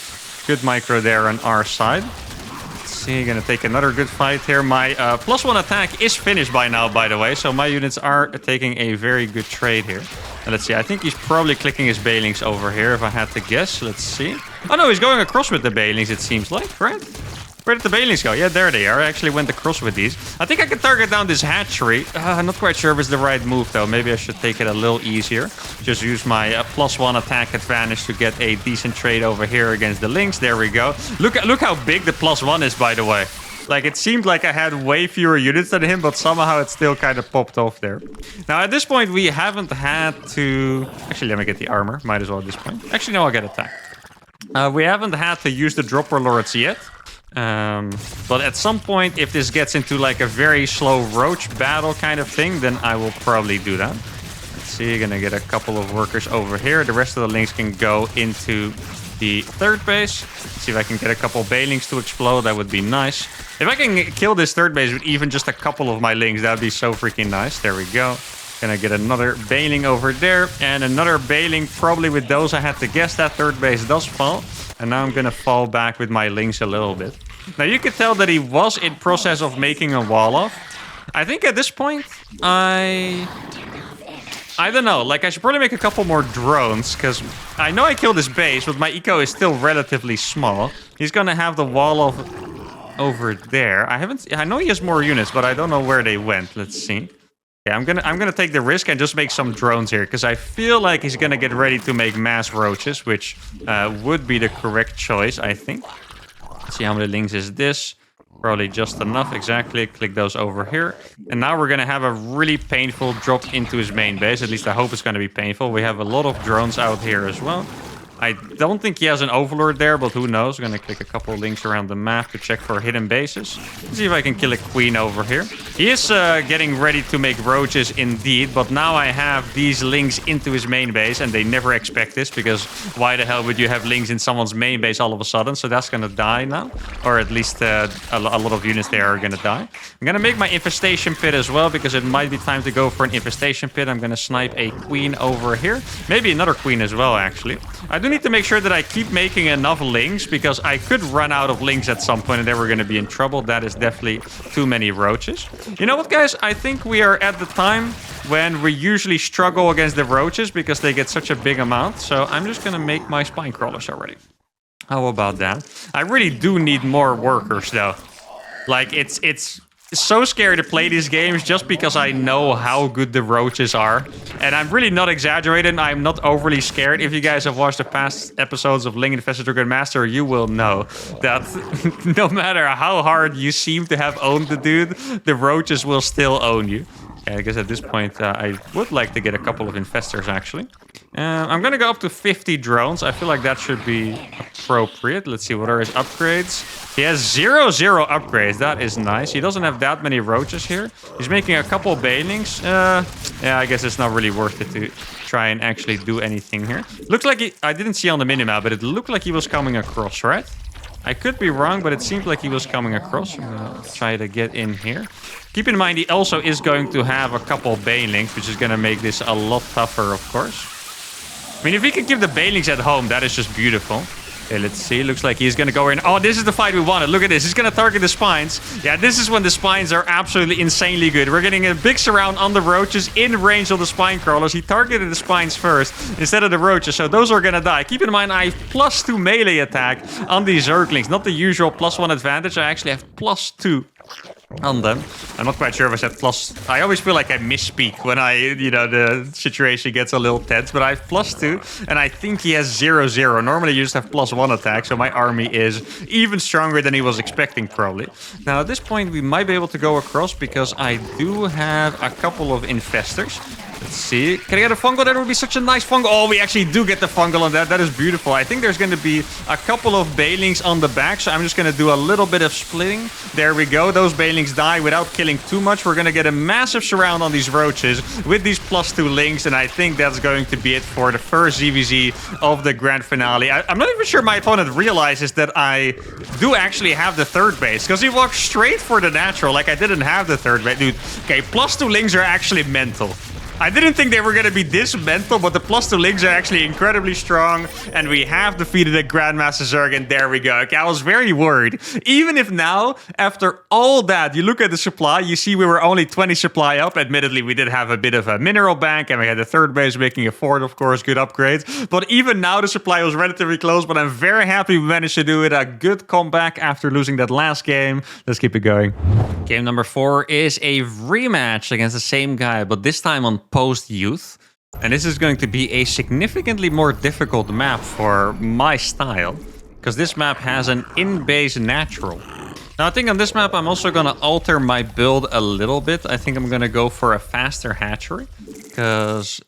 Good micro there on our side. Let's see, going to take another good fight here. My +1 attack is finished by now, by the way. So my units are taking a very good trade here. And let's see, I think he's probably clicking his banelings over here, if I had to guess. Let's see. Oh no, he's going across with the banelings, it seems like, right? Where did the banelings go? Yeah, there they are. I actually went across with these. I think I can target down this hatchery. I'm not quite sure if it's the right move, though. Maybe I should take it a little easier. Just use my +1 attack advantage to get a decent trade over here against the Lynx. There we go. Look how big the +1 is, by the way. Like, it seemed like I had way fewer units than him, but somehow it still kind of popped off there. Now, at this point, we haven't had to... Actually, let me get the armor. Might as well at this point. Actually, no, I'll get attack. We haven't had to use the Dropper Lords yet. But at some point, if this gets into like a very slow roach battle kind of thing, then I will probably do that. Let's see, you're gonna get a couple of workers over here. The rest of the Lynx can go into the third base. Let's see if I can get a couple Bailings to explode. That would be nice. If I can kill this third base with even just a couple of my Lynx, that would be so freaking nice. There we go. Gonna get another Bailing over there. And another Bailing probably with those. I had to guess that third base does fall. And now I'm gonna fall back with my Lynx a little bit. Now you could tell that he was in process of making a wall off. I think at this point, I don't know. Like, I should probably make a couple more drones, because I know I killed his base, but my eco is still relatively small. He's gonna have the wall of over there. I know he has more units, but I don't know where they went. Let's see. Yeah, I'm gonna take the risk and just make some drones here, because I feel like he's gonna get ready to make mass roaches, which would be the correct choice, I think. Let's see how many links is this. Probably just enough, exactly. Click those over here. And now we're going to have a really painful drop into his main base. At least I hope it's going to be painful. We have a lot of drones out here as well. I don't think he has an overlord there, but who knows? I'm going to click a couple of links around the map to check for hidden bases. Let's see if I can kill a queen over here. He is getting ready to make roaches indeed, but now I have these links into his main base, and they never expect this, because why the hell would you have links in someone's main base all of a sudden? So that's going to die now, or at least a lot of units there are going to die. I'm going to make my infestation pit as well, because it might be time to go for an infestation pit. I'm going to snipe a queen over here. Maybe another queen as well, actually. I do need to make sure that I keep making enough links, because I could run out of links at some point and then we're going to be in trouble. That is definitely too many roaches. You know what, guys? I think we are at the time when we usually struggle against the roaches because they get such a big amount. So I'm just going to make my spine crawlers already. How about that? I really do need more workers, though. Like, it's so scary to play these games just because I know how good the roaches are. And I'm really not exaggerating. I'm not overly scared. If you guys have watched the past episodes of Ling, Infestor, Grandmaster, you will know that no matter how hard you seem to have owned the dude, the roaches will still own you. Okay, I guess at this point, I would like to get a couple of infestors, actually. I'm going to go up to 50 drones. I feel like that should be appropriate. Let's see, what are his upgrades? He has 0 upgrades. That is nice. He doesn't have that many roaches here. He's making a couple banelings. Yeah, I guess it's not really worth it to try and actually do anything here. Looks like I didn't see on the minimap, but it looked like he was coming across, right? I could be wrong, but it seemed like he was coming across. I'm going to try to get in here. Keep in mind, he also is going to have a couple banelings, which is going to make this a lot tougher, of course. I mean, if we can keep the banelings at home, that is just beautiful. Okay, let's see. Looks like he's going to go in. Oh, this is the fight we wanted. Look at this. He's going to target the spines. Yeah, this is when the spines are absolutely insanely good. We're getting a big surround on the roaches in range of the spine crawlers. He targeted the spines first instead of the roaches, so those are going to die. Keep in mind, I have +2 melee attack on these Zerglings. Not the usual +1 advantage. I actually have +2 on them. I'm not quite sure if I said plus. I always feel like I misspeak when the situation gets a little tense, but I have +2, and I think he has 0. Normally you just have +1 attack, so my army is even stronger than he was expecting, probably. Now, at this point, we might be able to go across, because I do have a couple of infestors. Let's see. Can I get a fungal? That would be such a nice fungal. Oh, we actually do get the fungal on that. That is beautiful. I think there's going to be a couple of banelings on the back, so I'm just going to do a little bit of splitting. There we go. Those banelings die without killing too much. We're going to get a massive surround on these roaches with these +2 links, and I think that's going to be it for the first ZVZ of the grand finale. I'm not even sure my opponent realizes that I do actually have the third base, because he walked straight for the natural like I didn't have the third base. Dude, okay, +2 links are actually mental. I didn't think they were going to be this mental, but the +2 links are actually incredibly strong, and we have defeated a Grandmaster Zerg, and there we go. Okay, I was very worried. Even if now, after all that, you look at the supply, you see we were only 20 supply up. Admittedly, we did have a bit of a mineral bank, and we had the third base making a fourth, of course, good upgrades. But even now, the supply was relatively close, but I'm very happy we managed to do it. A good comeback after losing that last game. Let's keep it going. Game number 4 is a rematch against the same guy, but this time on post-youth. And this is going to be a significantly more difficult map for my style, because this map has an in-base natural. Now, I think on this map, I'm also going to alter my build a little bit. I think I'm going to go for a faster hatchery, because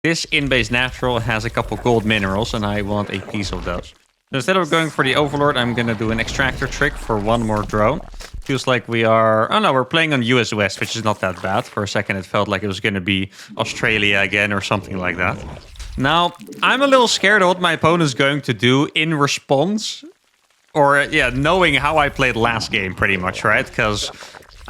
this in-base natural has a couple gold minerals, and I want a piece of those. So instead of going for the Overlord, I'm going to do an extractor trick for one more drone. Feels like we are... Oh no, we're playing on US West, which is not that bad. For a second, it felt like it was going to be Australia again or something like that. Now, I'm a little scared of what my opponent's going to do in response. Or, yeah, knowing how I played last game, pretty much, right? Because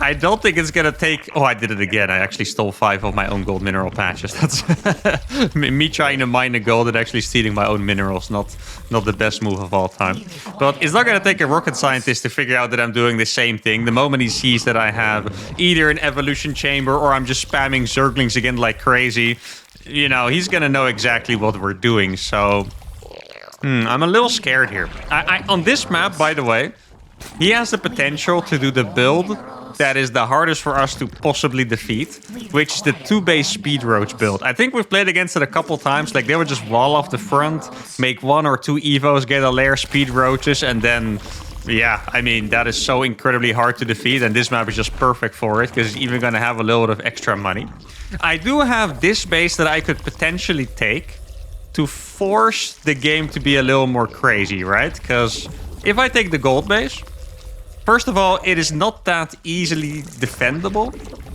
I don't think it's gonna take... Oh, I did it again. I actually stole 5 of my own gold mineral patches. That's me trying to mine the gold and actually stealing my own minerals. Not the best move of all time. But it's not gonna take a rocket scientist to figure out that I'm doing the same thing. The moment he sees that I have either an evolution chamber or I'm just spamming zerglings again like crazy, you know, he's gonna know exactly what we're doing. So I'm a little scared here. On this map, by the way, he has the potential to do the build that is the hardest for us to possibly defeat, which is the 2-base speed roach build. I think we've played against it a couple times. Like, they would just wall off the front, make 1 or 2 evos, get a lair speed roaches, and then... Yeah, I mean, that is so incredibly hard to defeat, and this map is just perfect for it, because it's even going to have a little bit of extra money. I do have this base that I could potentially take to force the game to be a little more crazy, right? Because if I take the gold base, first of all, it is not that easily defendable.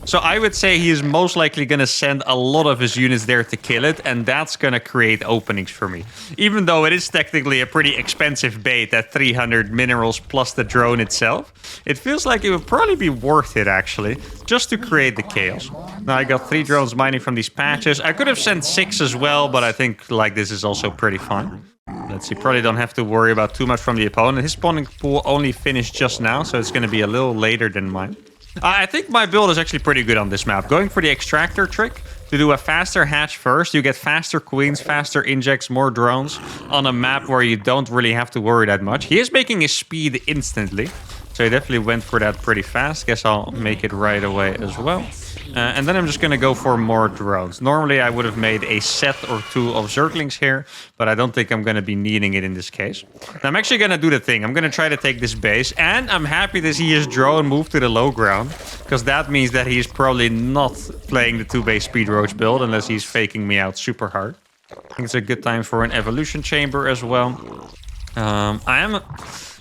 So I would say he is most likely going to send a lot of his units there to kill it, and that's going to create openings for me. Even though it is technically a pretty expensive bait at 300 minerals plus the drone itself, it feels like it would probably be worth it, actually, just to create the chaos. Now, I got 3 drones mining from these patches. I could have sent 6 as well, but I think like this is also pretty fine. Let's see, probably don't have to worry about too much from the opponent. His spawning pool only finished just now, so it's going to be a little later than mine. I think my build is actually pretty good on this map. Going for the extractor trick, to do a faster hatch first, you get faster queens, faster injects, more drones on a map where you don't really have to worry that much. He is making his speed instantly, so he definitely went for that pretty fast. Guess I'll make it right away as well. And then I'm just going to go for more drones. Normally, I would have made a set or 2 of zerglings here, but I don't think I'm going to be needing it in this case. Now, I'm actually going to do the thing. I'm going to try to take this base, and I'm happy to see his drone move to the low ground, because that means that he's probably not playing the 2-base speed roach build, unless he's faking me out super hard. I think it's a good time for an evolution chamber as well.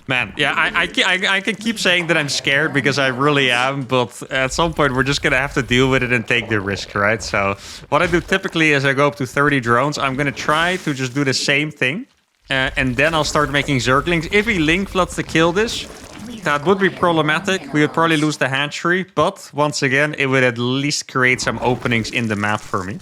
Man, yeah, I can keep saying that I'm scared because I really am, but at some point we're just going to have to deal with it and take the risk, right? So what I do typically is I go up to 30 drones. I'm going to try to just do the same thing, and then I'll start making zerglings. If he link floods to kill this, that would be problematic. We would probably lose the hatchery, but once again, it would at least create some openings in the map for me.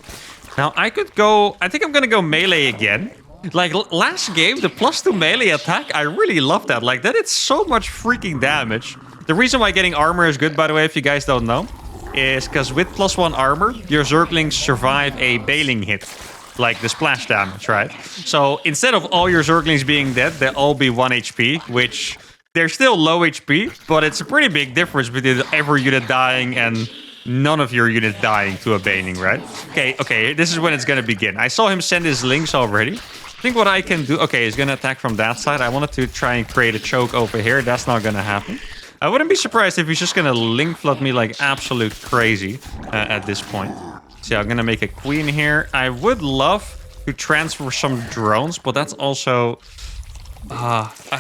Now, I think I'm going to go melee again. Like, last game, the +2 melee attack, I really love that. Like, that did so much freaking damage. The reason why getting armor is good, by the way, if you guys don't know, is because with +1 armor, your zerglings survive a bailing hit. Like the splash damage, right? So, instead of all your zerglings being dead, they'll all be 1 HP, which they're still low HP, but it's a pretty big difference between every unit dying and none of your units dying to a bailing, right? Okay, this is when it's gonna begin. I saw him send his links already. I think what I can do... Okay, he's going to attack from that side. I wanted to try and create a choke over here. That's not going to happen. I wouldn't be surprised if he's just going to link flood me like absolute crazy at this point. So yeah, I'm going to make a queen here. I would love to transfer some drones, but that's also...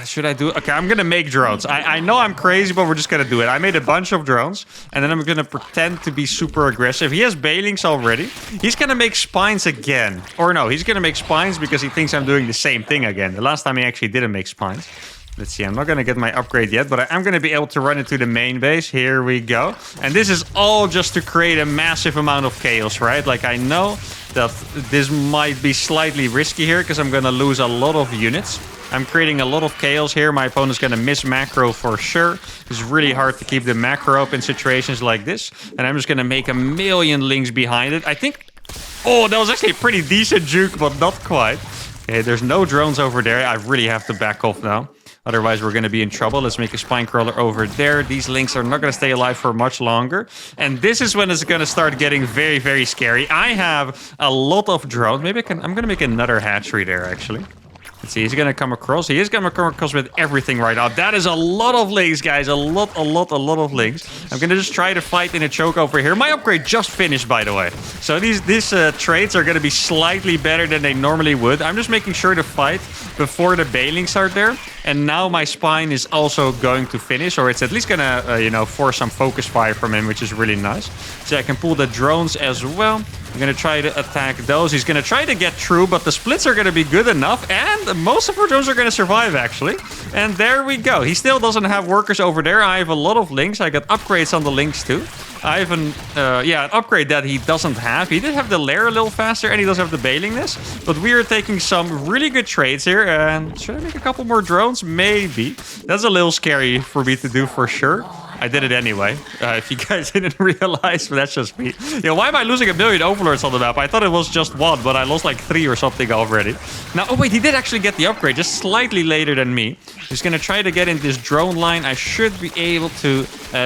should I do it? Okay, I'm gonna make drones. I know I'm crazy, but we're just gonna do it. I made a bunch of drones, and then I'm gonna pretend to be super aggressive. He has bailings already. He's gonna make spines again. Or no, he's gonna make spines because he thinks I'm doing the same thing again. The last time he actually didn't make spines. Let's see, I'm not gonna get my upgrade yet, but I'm gonna be able to run into the main base. Here we go. And this is all just to create a massive amount of chaos, right? Like, I know that this might be slightly risky here because I'm gonna lose a lot of units. I'm creating a lot of chaos here. My opponent's going to miss macro for sure. It's really hard to keep the macro up in situations like this. And I'm just going to make a million links behind it. I think... Oh, that was actually a pretty decent juke, but not quite. Okay, there's no drones over there. I really have to back off now. Otherwise, we're going to be in trouble. Let's make a spine crawler over there. These links are not going to stay alive for much longer. And this is when it's going to start getting very, very scary. I have a lot of drones. Maybe I'm going to make another hatchery there, actually. Let's see, he's going to come across. He is going to come across with everything right now. That is a lot of links, guys. A lot of links. I'm going to just try to fight in a choke over here. My upgrade just finished, by the way. So these traits are going to be slightly better than they normally would. I'm just making sure to fight before the bailings are there. And now my spine is also going to finish, or it's at least going to, force some focus fire from him, which is really nice. So I can pull the drones as well. I'm going to try to attack those. He's going to try to get through, but the splits are going to be good enough. And most of our drones are going to survive, actually. And there we go. He still doesn't have workers over there. I have a lot of links. I got upgrades on the links, too. I have an upgrade that he doesn't have. He did have the lair a little faster, and he does have the bailingness. But we are taking some really good trades here. And should I make a couple more drones? Maybe. That's a little scary for me to do for sure. I did it anyway, if you guys didn't realize, but that's just me. Why am I losing 1 million overlords on the map? I thought it was just 1, but I lost like 3 or something already. Now, oh wait, he did actually get the upgrade, just slightly later than me. He's going to try to get in this drone line. I should be able to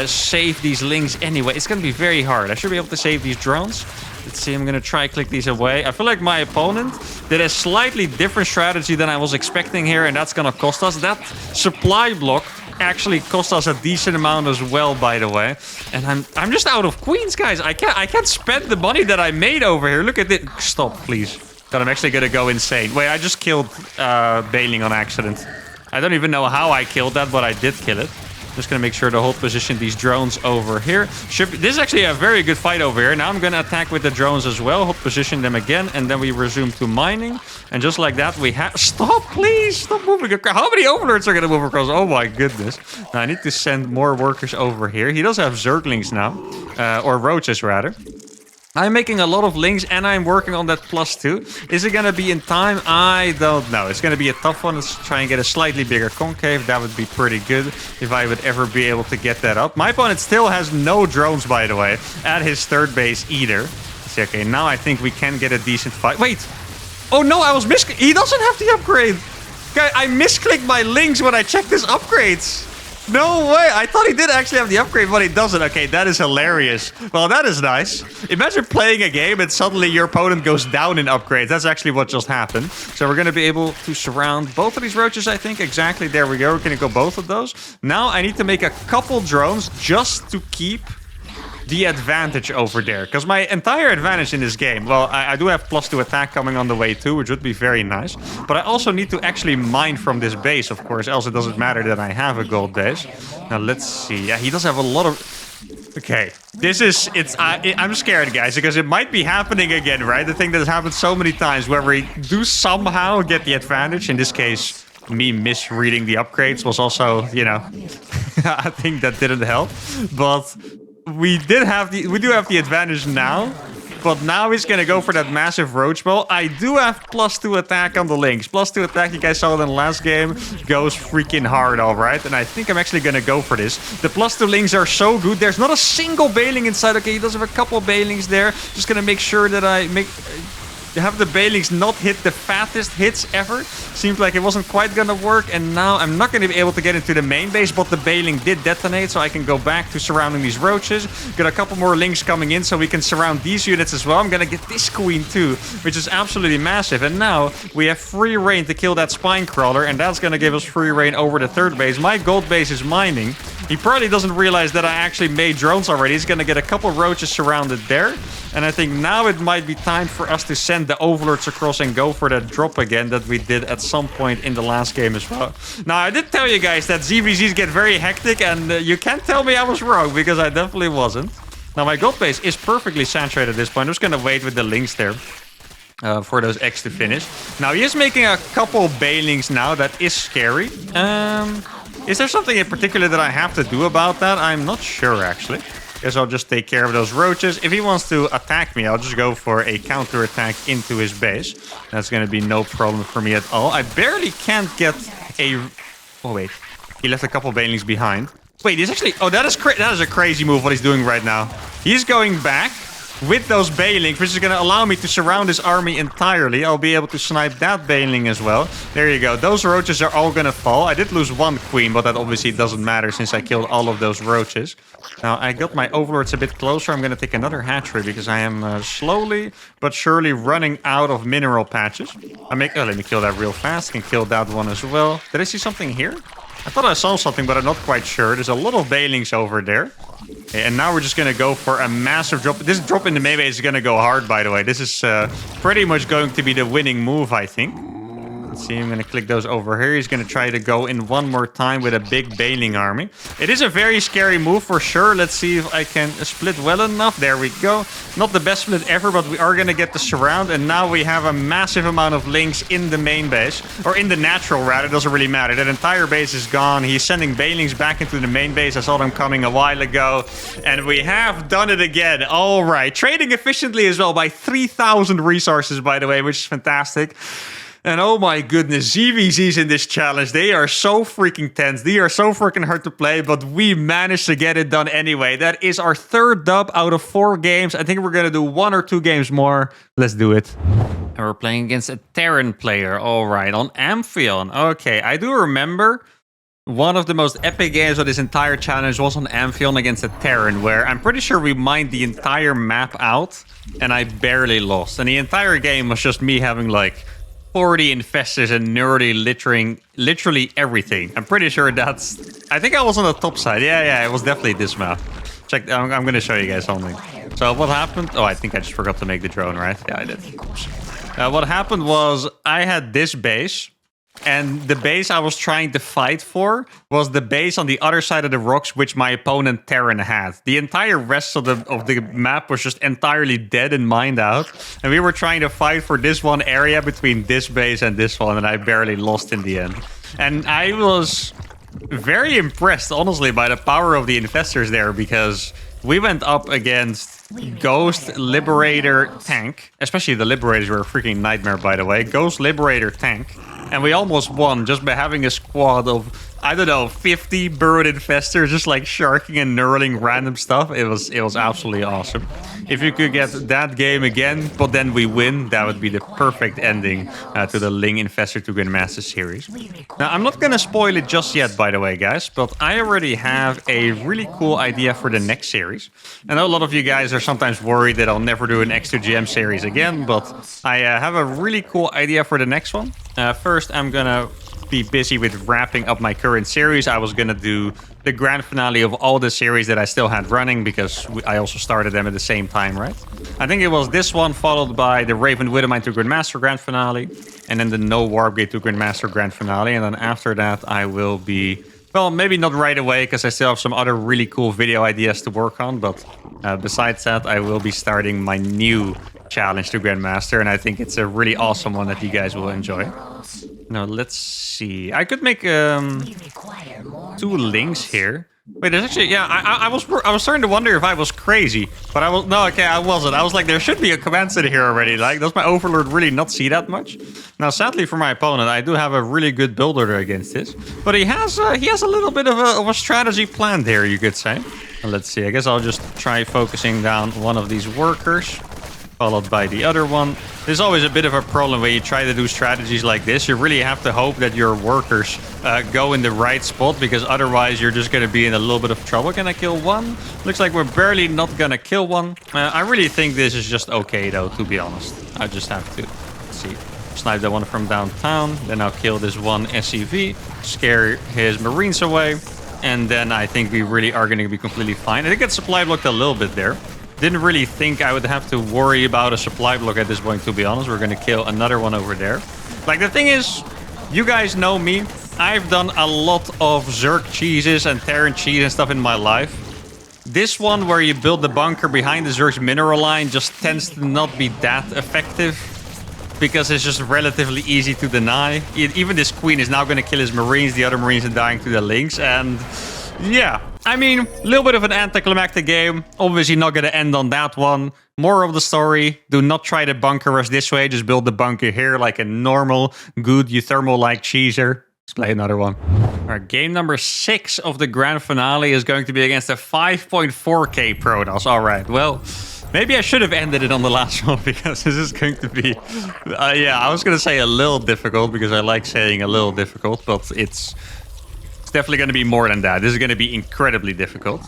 save these Lings anyway. It's going to be very hard. I should be able to save these drones. Let's see, I'm going to try click these away. I feel like my opponent did a slightly different strategy than I was expecting here, and that's going to cost us. That supply block actually cost us a decent amount as well, by the way. And I'm just out of queens, guys. I can't spend the money that I made over here. Look at it. Stop, please. God, I'm actually gonna go insane. Wait, I just killed Bailing on accident. I don't even know how I killed that, but I did kill it. Just gonna make sure to hold position these drones over here. This is actually a very good fight over here. Now I'm gonna attack with the drones as well. Hold position them again, and then we resume to mining. And just like that, we have... Stop, please! Stop moving across. How many overlords are gonna move across? Oh my goodness. Now I need to send more workers over here. He does have Zerglings now. Or roaches, rather. I'm making a lot of links, and I'm working on that +2. Is it going to be in time? I don't know. It's going to be a tough one. Let's try and get a slightly bigger concave. That would be pretty good if I would ever be able to get that up. My opponent still has no drones, by the way, at his third base either. Let's see, okay, now I think we can get a decent fight. Wait! Oh no, I was He doesn't have the upgrade! Guy, I misclicked my links when I checked his upgrades. No way! I thought he did actually have the upgrade, but he doesn't. Okay, that is hilarious. Well, that is nice. Imagine playing a game and suddenly your opponent goes down in upgrades. That's actually what just happened. So we're going to be able to surround both of these roaches, I think. Exactly. There we go. We're going to go both of those. Now I need to make a couple drones just to keep the advantage over there, because my entire advantage in this game, well, I do have +2 attack coming on the way too, which would be very nice, but I also need to actually mine from this base, of course, else it doesn't matter that I have a gold base. Now let's see. Yeah, he does have a lot of... Okay, this is... I'm scared, guys, because it might be happening again, right? The thing that has happened so many times where we do somehow get the advantage. In this case, me misreading the upgrades was also, you know, I think that didn't help, but we do have the advantage now, but now he's gonna go for that massive roach ball. I do have +2 attack on the links. +2 attack, you guys saw it in the last game, goes freaking hard, all right? And I think I'm actually gonna go for this. The +2 links are so good. There's not a single bailing inside. Okay, he does have a couple bailings there. Just gonna make sure that I have the bailings not hit the fattest hits ever. Seems like it wasn't quite gonna work, and now I'm not gonna be able to get into the main base, but the bailing did detonate, so I can go back to surrounding these roaches. Got a couple more links coming in, so we can surround these units as well. I'm gonna get this queen too, which is absolutely massive, and now we have free reign to kill that spine crawler, and that's gonna give us free reign over the third base. My gold base is mining. He probably doesn't realize that I actually made drones already. He's gonna get a couple roaches surrounded there, and I think now it might be time for us to send the overlords across and go for that drop again that we did at some point in the last game as well. Now, I did tell you guys that ZVZs get very hectic, and you can't tell me I was wrong, because I definitely wasn't. Now, my gold base is perfectly saturated at this point. I'm just gonna wait with the links there for those eggs to finish. Now, he is making a couple bailings now. That is scary. Is there something in particular that I have to do about that? I'm not sure, actually. Guess I'll just take care of those roaches. If he wants to attack me, I'll just go for a counter-attack into his base. That's going to be no problem for me at all. I barely can't get a... Oh, wait. He left a couple bailings behind. Wait, he's actually... Oh, that is a crazy move what he's doing right now. He's going back with those bailings, which is going to allow me to surround his army entirely. I'll be able to snipe that bailing as well. There you go. Those roaches are all going to fall. I did lose one queen, but that obviously doesn't matter since I killed all of those roaches. Now, I got my overlords a bit closer. I'm going to take another hatchery because I am slowly but surely running out of mineral patches. Oh, let me kill that real fast. Can kill that one as well. Did I see something here? I thought I saw something, but I'm not quite sure. There's a lot of bailings over there. Okay, and now we're just going to go for a massive drop. This drop in the melee is going to go hard, by the way. This is pretty much going to be the winning move, I think. Let's see, I'm going to click those over here. He's going to try to go in one more time with a big bailing army. It is a very scary move for sure. Let's see if I can split well enough. There we go. Not the best split ever, but we are going to get the surround. And now we have a massive amount of Lings in the main base. Or in the natural, rather. It doesn't really matter. That entire base is gone. He's sending bailings back into the main base. I saw them coming a while ago. And we have done it again. All right. Trading efficiently as well by 3,000 resources, by the way, which is fantastic. And oh my goodness, ZVZs in this challenge, they are so freaking tense. They are so freaking hard to play, but we managed to get it done anyway. That is our third dub out of 4 games. I think we're going to do 1 or 2 games more. Let's do it. And we're playing against a Terran player. All right, on Amphion. Okay, I do remember one of the most epic games of this entire challenge was on Amphion against a Terran, where I'm pretty sure we mined the entire map out, and I barely lost. And the entire game was just me having like 40 infestors and nerdy littering literally everything. I'm pretty sure that's... I think I was on the top side. Yeah, it was definitely this map. Check, I'm going to show you guys something. So what happened? Oh, I think I just forgot to make the drone, right? Yeah, I did. What happened was I had this base, and the base I was trying to fight for was the base on the other side of the rocks, which my opponent Terran had. The entire rest of the map was just entirely dead and mined out. And we were trying to fight for this one area between this base and this one, and I barely lost in the end. And I was very impressed, honestly, by the power of the Infestors there, because we went up against Ghost, Liberator, Tank. Especially the Liberators were a freaking nightmare, by the way. Ghost, Liberator, Tank. And we almost won just by having a squad of, I don't know, 50 burrowed infestors just like sharking and knurling random stuff. It was absolutely awesome. If you could get that game again, but then we win, that would be the perfect ending to the Ling Infestor to Grandmaster series. Now, I'm not going to spoil it just yet, by the way, guys, but I already have a really cool idea for the next series. I know a lot of you guys are sometimes worried that I'll never do an X2GM series again, but I have a really cool idea for the next one. First, I'm going to be busy with wrapping up my current series. I was going to do the grand finale of all the series that I still had running, because I also started them at the same time, right? I think it was this one, followed by the Raven Widowmine to Grandmaster grand finale, and then the No Warp Gate to Grandmaster grand finale. And then after that, I will be... Well, maybe not right away, because I still have some other really cool video ideas to work on. But besides that, I will be starting my new challenge to Grandmaster. And I think it's a really awesome one that you guys will enjoy. Now, let's see. I could make 2 links here. Wait, there's actually... Yeah, I was starting to wonder if I was crazy. But I was... No, okay, I wasn't. I was like, there should be a command center here already. Like, does my Overlord really not see that much? Now, sadly for my opponent, I do have a really good build order against this. But he has a little bit of a strategy planned here, you could say. Let's see. I guess I'll just try focusing down one of these workers, followed by the other one. There's always a bit of a problem when you try to do strategies like this. You really have to hope that your workers go in the right spot, because otherwise you're just going to be in a little bit of trouble. Can I kill one? Looks like we're barely not going to kill one. I really think this is just okay, though, to be honest. I just have to, let's see, snipe the one from downtown. Then I'll kill this one SCV, scare his Marines away. And then I think we really are going to be completely fine. I think it supply blocked a little bit there. Didn't really think I would have to worry about a supply block at this point, to be honest. We're going to kill another one over there. Like, the thing is, you guys know me. I've done a lot of Zerg cheeses and Terran cheese and stuff in my life. This one, where you build the bunker behind the Zerg's mineral line, just tends to not be that effective, because it's just relatively easy to deny. Even this queen is now going to kill his Marines. The other Marines are dying to the Lings. And yeah, I mean, a little bit of an anticlimactic game. Obviously not going to end on that one. More of the story, do not try to bunker rush this way. Just build the bunker here like a normal, good uThermal-like cheeser. Let's play another one. All right, game number 6 of the grand finale is going to be against a 5.4k Protoss. All right, well, maybe I should have ended it on the last one, because this is going to be... yeah, I was going to say a little difficult, because I like saying a little difficult, but it's definitely going to be more than that. This is going to be incredibly difficult.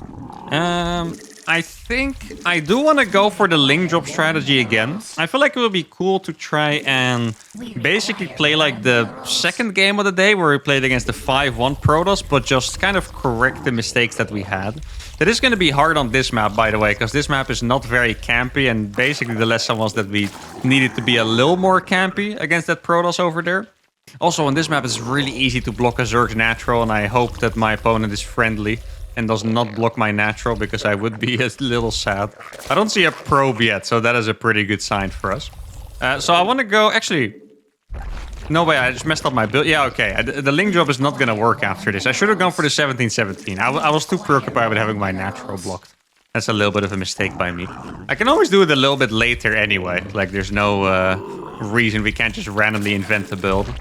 I think I do want to go for the Ling drop strategy again. I feel like it would be cool to try and basically play like the second game of the day, where we played against the 5-1 Protoss, but just kind of correct the mistakes that we had. That is going to be hard on this map, by the way, because this map is not very campy, and basically the lesson was that we needed to be a little more campy against that Protoss over there. Also, on this map, it's really easy to block a Zerg's natural, and I hope that my opponent is friendly and does not block my natural, because I would be a little sad. I don't see a probe yet, so that is a pretty good sign for us. So I want to go... Actually... No way, I just messed up my build. Yeah, okay. The Ling drop is not going to work after this. I should have gone for the 1717. I was too preoccupied with having my natural blocked. That's a little bit of a mistake by me. I can always do it a little bit later anyway. Like, there's no reason we can't just randomly invent a build.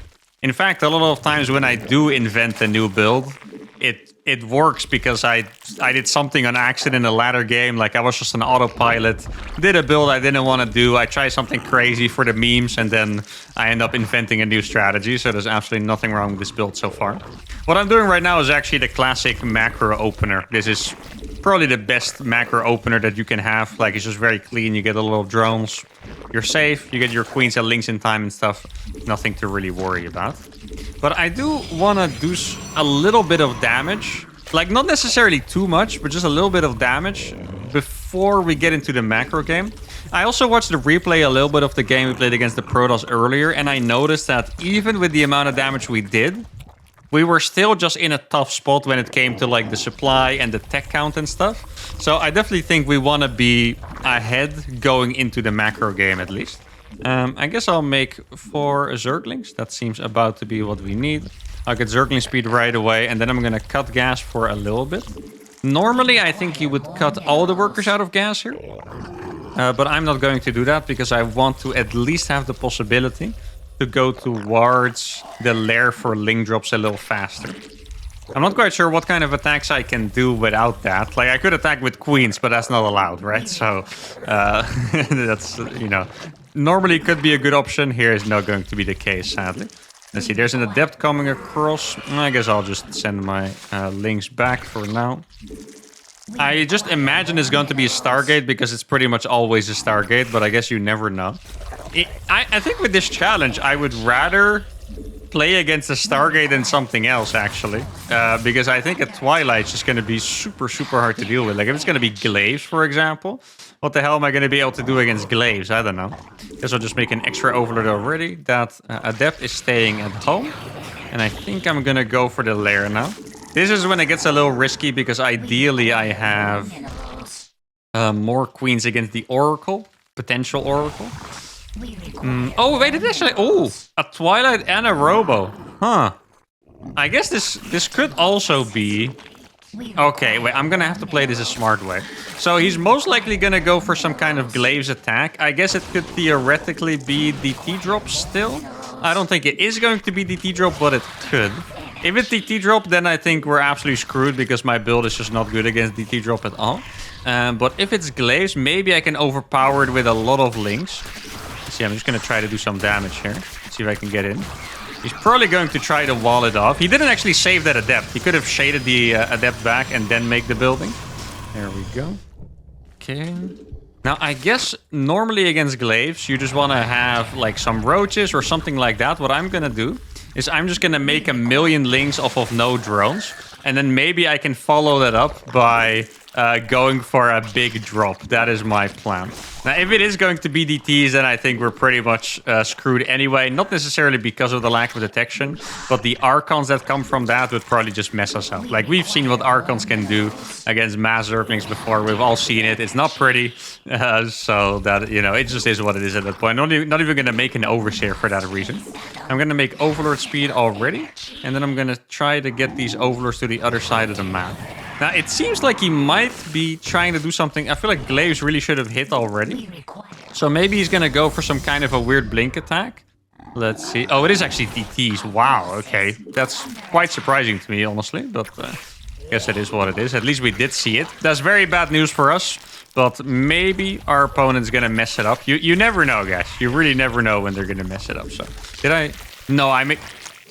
In fact, a lot of times when I do invent a new build, it works because I did something on accident in a latter game. Like, I was just an autopilot, did a build I didn't want to do. I tried something crazy for the memes, and then I end up inventing a new strategy. So there's absolutely nothing wrong with this build so far. What I'm doing right now is actually the classic macro opener. This is probably the best macro opener that you can have. Like, it's just very clean. You get a little drones. You're safe. You get your queens and links in time and stuff. Nothing to really worry about. But I do want to do a little bit of damage. Like, not necessarily too much, but just a little bit of damage before we get into the macro game. I also watched the replay a little bit of the game we played against the Protoss earlier, and I noticed that even with the amount of damage we did, we were still just in a tough spot when it came to like the supply and the tech count and stuff. So I definitely think we want to be ahead going into the macro game at least. I guess I'll make 4 Zerglings. That seems about to be what we need. I'll get Zergling speed right away, and then I'm going to cut gas for a little bit. Normally, I think you would cut all the workers out of gas here. But I'm not going to do that because I want to at least have the possibility to go towards the lair for Ling drops a little faster. I'm not quite sure what kind of attacks I can do without that. Like, I could attack with queens, but that's not allowed, right? So, that's, you know, normally it could be a good option. Here is not going to be the case, sadly. Let's see, there's an adept coming across. I guess I'll just send my links back for now. I just imagine it's going to be a Stargate because it's pretty much always a Stargate, but I guess you never know. I think with this challenge, I would rather play against a Stargate than something else, actually. Because I think at Twilight it's just going to be super, super hard to deal with. Like, if it's going to be Glaives, for example, what the hell am I going to be able to do against Glaives? I don't know. Guess I'll just make an extra overload already. That Adept is staying at home. And I think I'm going to go for the lair now. This is when it gets a little risky because ideally I have more queens against the Oracle. Potential Oracle. Oh, wait, it actually... Oh, a Twilight and a Robo. Huh. I guess this could also be... Okay, wait, I'm gonna have to play this a smart way. So he's most likely gonna go for some kind of Glaives attack. I guess it could theoretically be DT drop still. I don't think it is going to be DT drop, but it could. If it's DT drop, then I think we're absolutely screwed because my build is just not good against DT drop at all. But if it's Glaives, maybe I can overpower it with a lot of links. Let's see, I'm just gonna try to do some damage here. Let's see if I can get in. He's probably going to try to wall it off. He didn't actually save that Adept. He could have shaded the Adept back and then make the building. There we go. Okay. Now, I guess normally against Glaives, you just want to have like some roaches or something like that. What I'm going to do is I'm just going to make 1,000,000 links off of no drones. And then maybe I can follow that up by going for a big drop. That is my plan. Now, if it is going to be DTs, then I think we're pretty much screwed anyway. Not necessarily because of the lack of detection, but the Archons that come from that would probably just mess us up. Like, we've seen what Archons can do against mass Zerglings before. We've all seen it. It's not pretty. So that, you know, it just is what it is at that point. Not even going to make an Overseer for that reason. I'm going to make Overlord speed already. And then I'm going to try to get these Overlords to the other side of the map. Now, it seems like he might be trying to do something. I feel like Glaives really should have hit already. So maybe he's going to go for some kind of a weird blink attack. Let's see. Oh, it is actually DTs. Wow, okay. That's quite surprising to me, honestly. But I guess it is what it is. At least we did see it. That's very bad news for us. But maybe our opponent's going to mess it up. You never know, guys. You really never know when they're going to mess it up. So, did I... No, I made...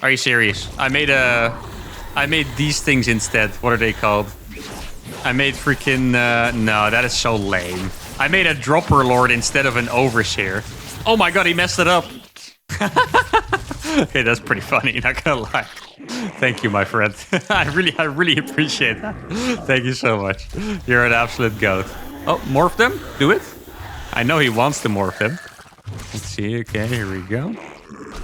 Are you serious? I made these things instead. What are they called? I made freaking... no, that is so lame. I made a Dropper Lord instead of an Overseer. Oh my god, he messed it up. Okay, that's pretty funny, not gonna lie. Thank you, my friend. I really appreciate that. Thank you so much. You're an absolute goat. Oh, morph them? Do it? I know he wants to morph them. Let's see. Okay, here we go.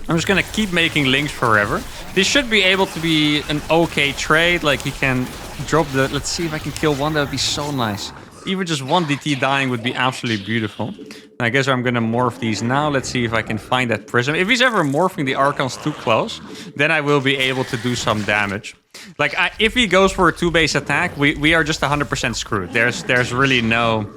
I'm just gonna keep making Lings forever. This should be able to be an okay trade. Like he can drop the... Let's see if I can kill one. That would be so nice. Even just one DT dying would be absolutely beautiful. I guess I'm gonna morph these now. Let's see if I can find that prism. If he's ever morphing the Archons too close, then I will be able to do some damage. Like, if he goes for a 2-base attack, we are just 100% screwed. There's really no...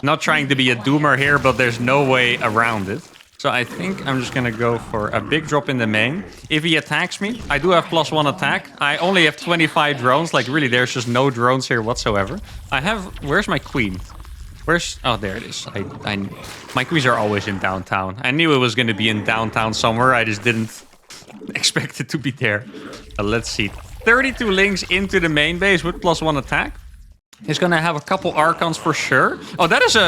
Not trying to be a doomer here, but there's no way around it. So I think I'm just gonna go for a big drop in the main. If he attacks me, I do have +1 attack. I only have 25 drones. Like, really, there's just no drones here whatsoever. I have... Where's my queen? Where's... Oh, there it is. My queens are always in downtown. I knew it was going to be in downtown somewhere. I just didn't expect it to be there. Let's see. 32 Lings into the main base with +1 attack. He's going to have a couple Archons for sure. Oh, that is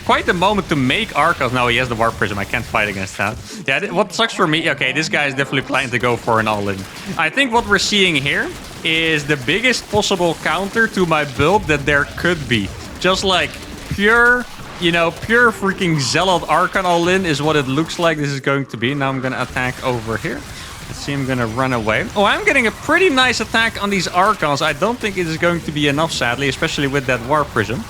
quite the moment to make Archons. No, he has the Warp Prism. I can't fight against that. Yeah, what sucks for me... Okay, this guy is definitely planning to go for an all-in. I think what we're seeing here is the biggest possible counter to my build that there could be. Just like... Pure freaking Zealot Archon all-in is what it looks like this is going to be. Now I'm going to attack over here. Let's see, I'm going to run away. Oh, I'm getting a pretty nice attack on these Archons. I don't think it is going to be enough, sadly, especially with that Warp Prism.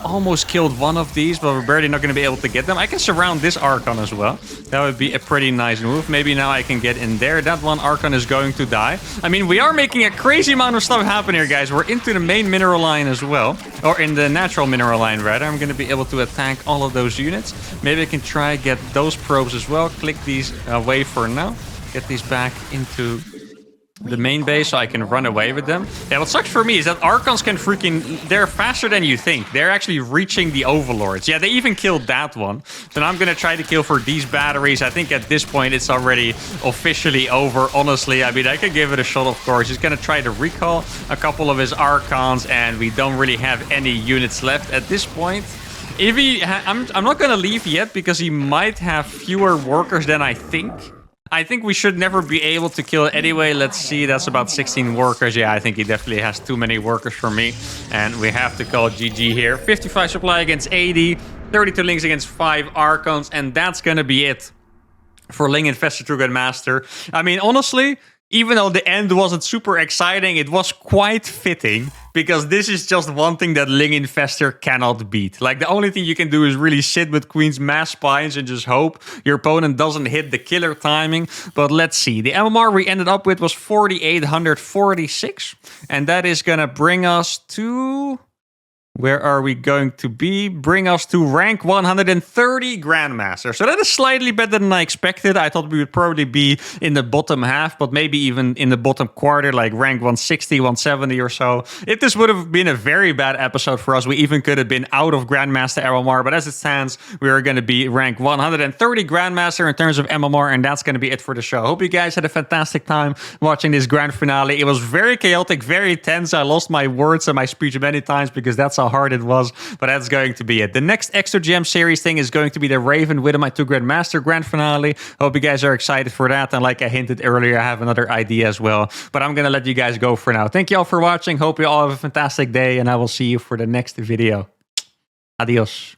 Almost killed one of these, but we're barely not going to be able to get them. I can surround this Archon as well. That would be a pretty nice move. Maybe now I can get in there. That one Archon is going to die. I mean, we are making a crazy amount of stuff happen here, guys. We're into the main mineral line as well. Or in the natural mineral line, rather. I'm going to be able to attack all of those units. Maybe I can try get those probes as well. Click these away for now. Get these back into... the main base so I can run away with them. Yeah, what sucks for me is that Archons can they're faster than you think. They're actually reaching the Overlords. Yeah, they even killed that one. So now I'm gonna try to kill for these batteries. I think at this point it's already officially over, honestly. I mean, I could give it a shot, of course. He's gonna try to recall a couple of his Archons, and we don't really have any units left at this point. If I'm not gonna leave yet because he might have fewer workers than I think. I think we should never be able to kill it anyway. Let's see, that's about 16 workers. Yeah, I think he definitely has too many workers for me. And we have to call GG here. 55 supply against 80. 32 Lings against 5 Archons. And that's gonna be it for Ling Infestor to Grandmaster. I mean, honestly, even though the end wasn't super exciting, it was quite fitting. Because this is just one thing that Ling Infestor cannot beat. Like, the only thing you can do is really sit with Queen's Mass Spines and just hope your opponent doesn't hit the killer timing. But let's see. The MMR we ended up with was 4,846. And that is going to bring us to... Where are we going to be? Bring us to rank 130 Grandmaster. So that is slightly better than I expected. I thought we would probably be in the bottom half, but maybe even in the bottom quarter, like rank 160, 170 or so. If this would have been a very bad episode for us, we even could have been out of Grandmaster MMR. But as it stands, we are going to be rank 130 Grandmaster in terms of MMR, and that's going to be it for the show. Hope you guys had a fantastic time watching this grand finale. It was very chaotic, very tense. I lost my words and my speech many times because that's how hard it was, but that's going to be it. The next Extra Gem series thing is going to be the Raven with my 2 Grandmaster grand finale. Hope you guys are excited for that, and like I hinted earlier, I have another idea as well, but I'm gonna let you guys go for now. Thank you all for watching. Hope you all have a fantastic day, and I will see you for the next video. Adios.